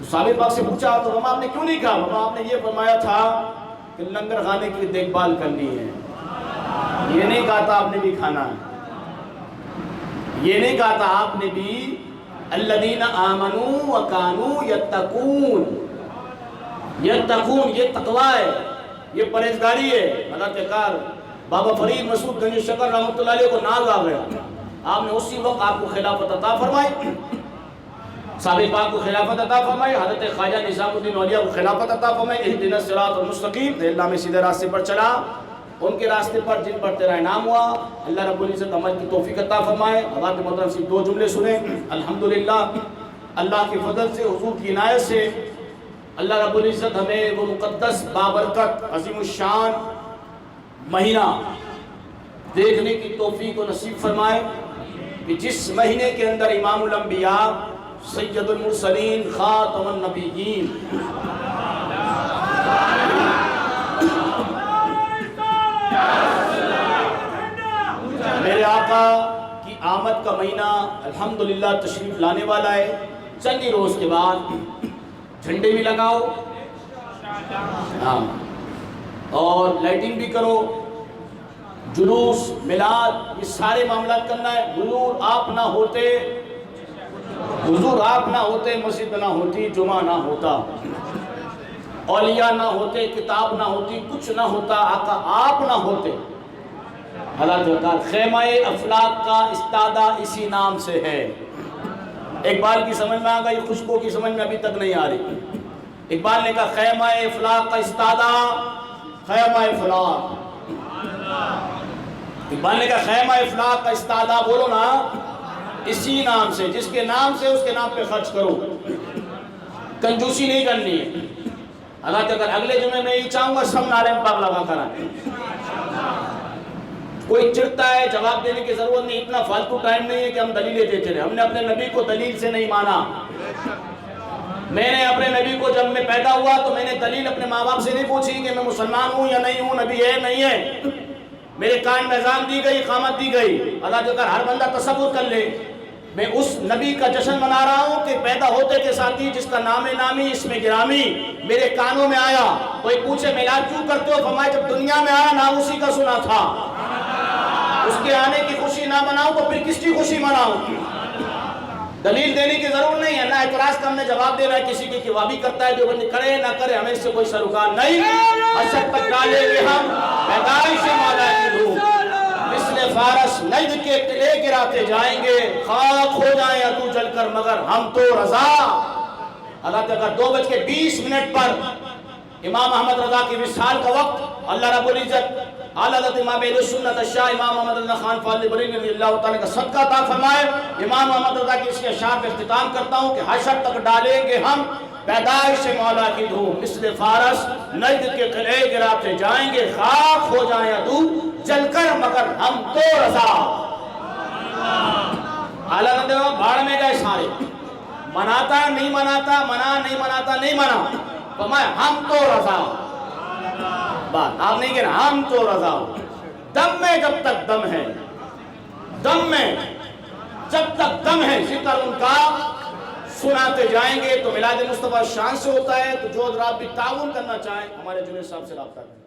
تو صحابی پاک سے پوچھا تو ماما آپ نے کیوں نہیں کہا؟ ماما آپ نے یہ فرمایا تھا کہ لنگر خانے کی دیکھ بھال کرنی ہے، یہ نہیں کہا تھا آپ نے بھی کھانا ہے، یہ نہیں کہا تھا آپ نے بھی الذین آمنوا وکانوا یتقون، یتقون یہ تقوی ہے، یہ پرہیزگاری ہے۔ حضرت کار بابا فرید مسعود گنج شکر رحمۃ اللہ علیہ کو ناز آ گیا، آپ نے اسی وقت آپ کو خلافت عطا فرمائی، صحابہ پاک کو خلافت عطا فرمائی، حضرت خواجہ نظام الدین اولیاء کو خلافت عطا فرمائی، اہدنا الصراط المستقیم، اللہ میں سیدھے راستے پر چلا، ان کے راستے پر جن پر تیرا انعام ہوا، اللہ رب العزت عمل کی توفیق عطا فرمائے۔ حضرات محترم سے دو جملے سنیں، الحمدللہ اللہ کے فضل سے، حضور کی عنایت سے اللہ رب العزت ہمیں وہ مقدس بابرکت عظیم الشان مہینہ دیکھنے کی توفیق و نصیب فرمائے کہ جس مہینے کے اندر امام الانبیاء سید المرسلین خاتم النبیین میرے آقا کی آمد کا مہینہ الحمدللہ تشریف لانے والا ہے۔ چند ہی روز کے بعد جھنڈے بھی لگاؤ، ہاں، اور لائٹنگ بھی کرو، جلوس میلاد یہ سارے معاملات کرنا ہے۔ حضور آپ نہ ہوتے مسجد نہ ہوتی، جمعہ نہ ہوتا، اولیاء نہ ہوتے، کتاب نہ ہوتی، کچھ نہ ہوتا، آقا آپ نہ ہوتے۔ حضرت وقار خیمہ افلاق کا استادہ اسی نام سے ہے۔ اقبال کی سمجھ میں آ گئی، خوشبو کی سمجھ میں ابھی تک نہیں آ رہی۔ اقبال نے کہا خیمہ افلاق کا استادہ، خیمہ افلاق، اقبال نے کہا خیمہ افلاق کا استادہ، بولو نا، اسی نام سے، جس کے نام سے اس کے نام پہ خرچ کرو، کنجوسی نہیں کرنی ہے۔ حضرت اگر اگلے جمعے میں یہ چاہوں گا سب نعرے پاک لگا کر آئیں۔ کوئی چڑھتا ہے، جواب دینے کی ضرورت نہیں، اتنا فالتو ٹائم نہیں ہے کہ ہم دلیلیں دیتے رہے۔ ہم نے اپنے نبی کو دلیل سے نہیں مانا۔ میں نے اپنے نبی کو جب میں پیدا ہوا تو میں نے دلیل اپنے ماں باپ سے نہیں پوچھی کہ میں مسلمان ہوں یا نہیں ہوں، نبی ہے نہیں ہے۔ میرے کان میں اذان دی گئی، اقامت دی گئی۔ اللہ جو کر ہر بندہ تصور کر لے، میں اس نبی کا جشن منا رہا ہوں کہ پیدا ہوتے کے ساتھ ہی جس کا نام نامی اسم گرامی میرے کانوں میں آیا۔ کوئی پوچھے میلاد کیوں کرتے ہو؟ فرمایا جب دنیا میں آیا نام اسی کا سنا تھا، اس کے آنے کی خوشی نہ مناؤں تو پھر کس کی خوشی مناؤں؟ دلیل دینے کی ضرورت نہیں ہے، نہ اعتراض کا ہم نے جواب دینا ہے کسی کی کہ وہ بھی کرتا ہے، جو بندی کرے نہ کرے ہمیں اس سے کوئی سروکار نہیں۔ حشر تک ڈالیں گے ہم پیدائش مولا کی دھوم، مثل فارس نجد کے قلعے گراتے جائیں گے، خاک ہو جائیں یا تو جل کر مگر ہم تو رضا۔ اللہ تعالیٰ 2:20 پر امام احمد رضا کی وصال کا وقت اللہ رب العزت اعلیٰ حضرت امام اہل سنت شاہ امام محمد رضا خان فاضل بریلوی رضی اللہ تعالیٰ کا صدقہ عطا فرمائے۔ امام محمد رضا کی اس کے اشعار پہ اختتام کرتا ہوں کہ حشر تک ڈالیں گے ہم پیدائش مولا کی دھوم، مثل فارس نجد کے قلعے گراتے جائیں گے، خاک ہو جائیں یا تو جل کر مگر ہم تو رضا۔ اعلیٰ حضرت بھاڑ میں گئے سارے، مناتا نہیں مناتا، منا نہیں مناتا نہیں منا، فرمایا ہم تو رضا۔ بات آپ نہیں کہہ رہے، ہم تو رضا۔ دم میں جب تک دم ہے، دم میں جب تک دم ہے، ذکر ان کا سناتے جائیں گے۔ تو میلاد مصطفیٰ شان سے ہوتا ہے، تو جو حضرات بھی تعاون کرنا چاہیں ہمارے جنید صاحب سے رابطہ کریں۔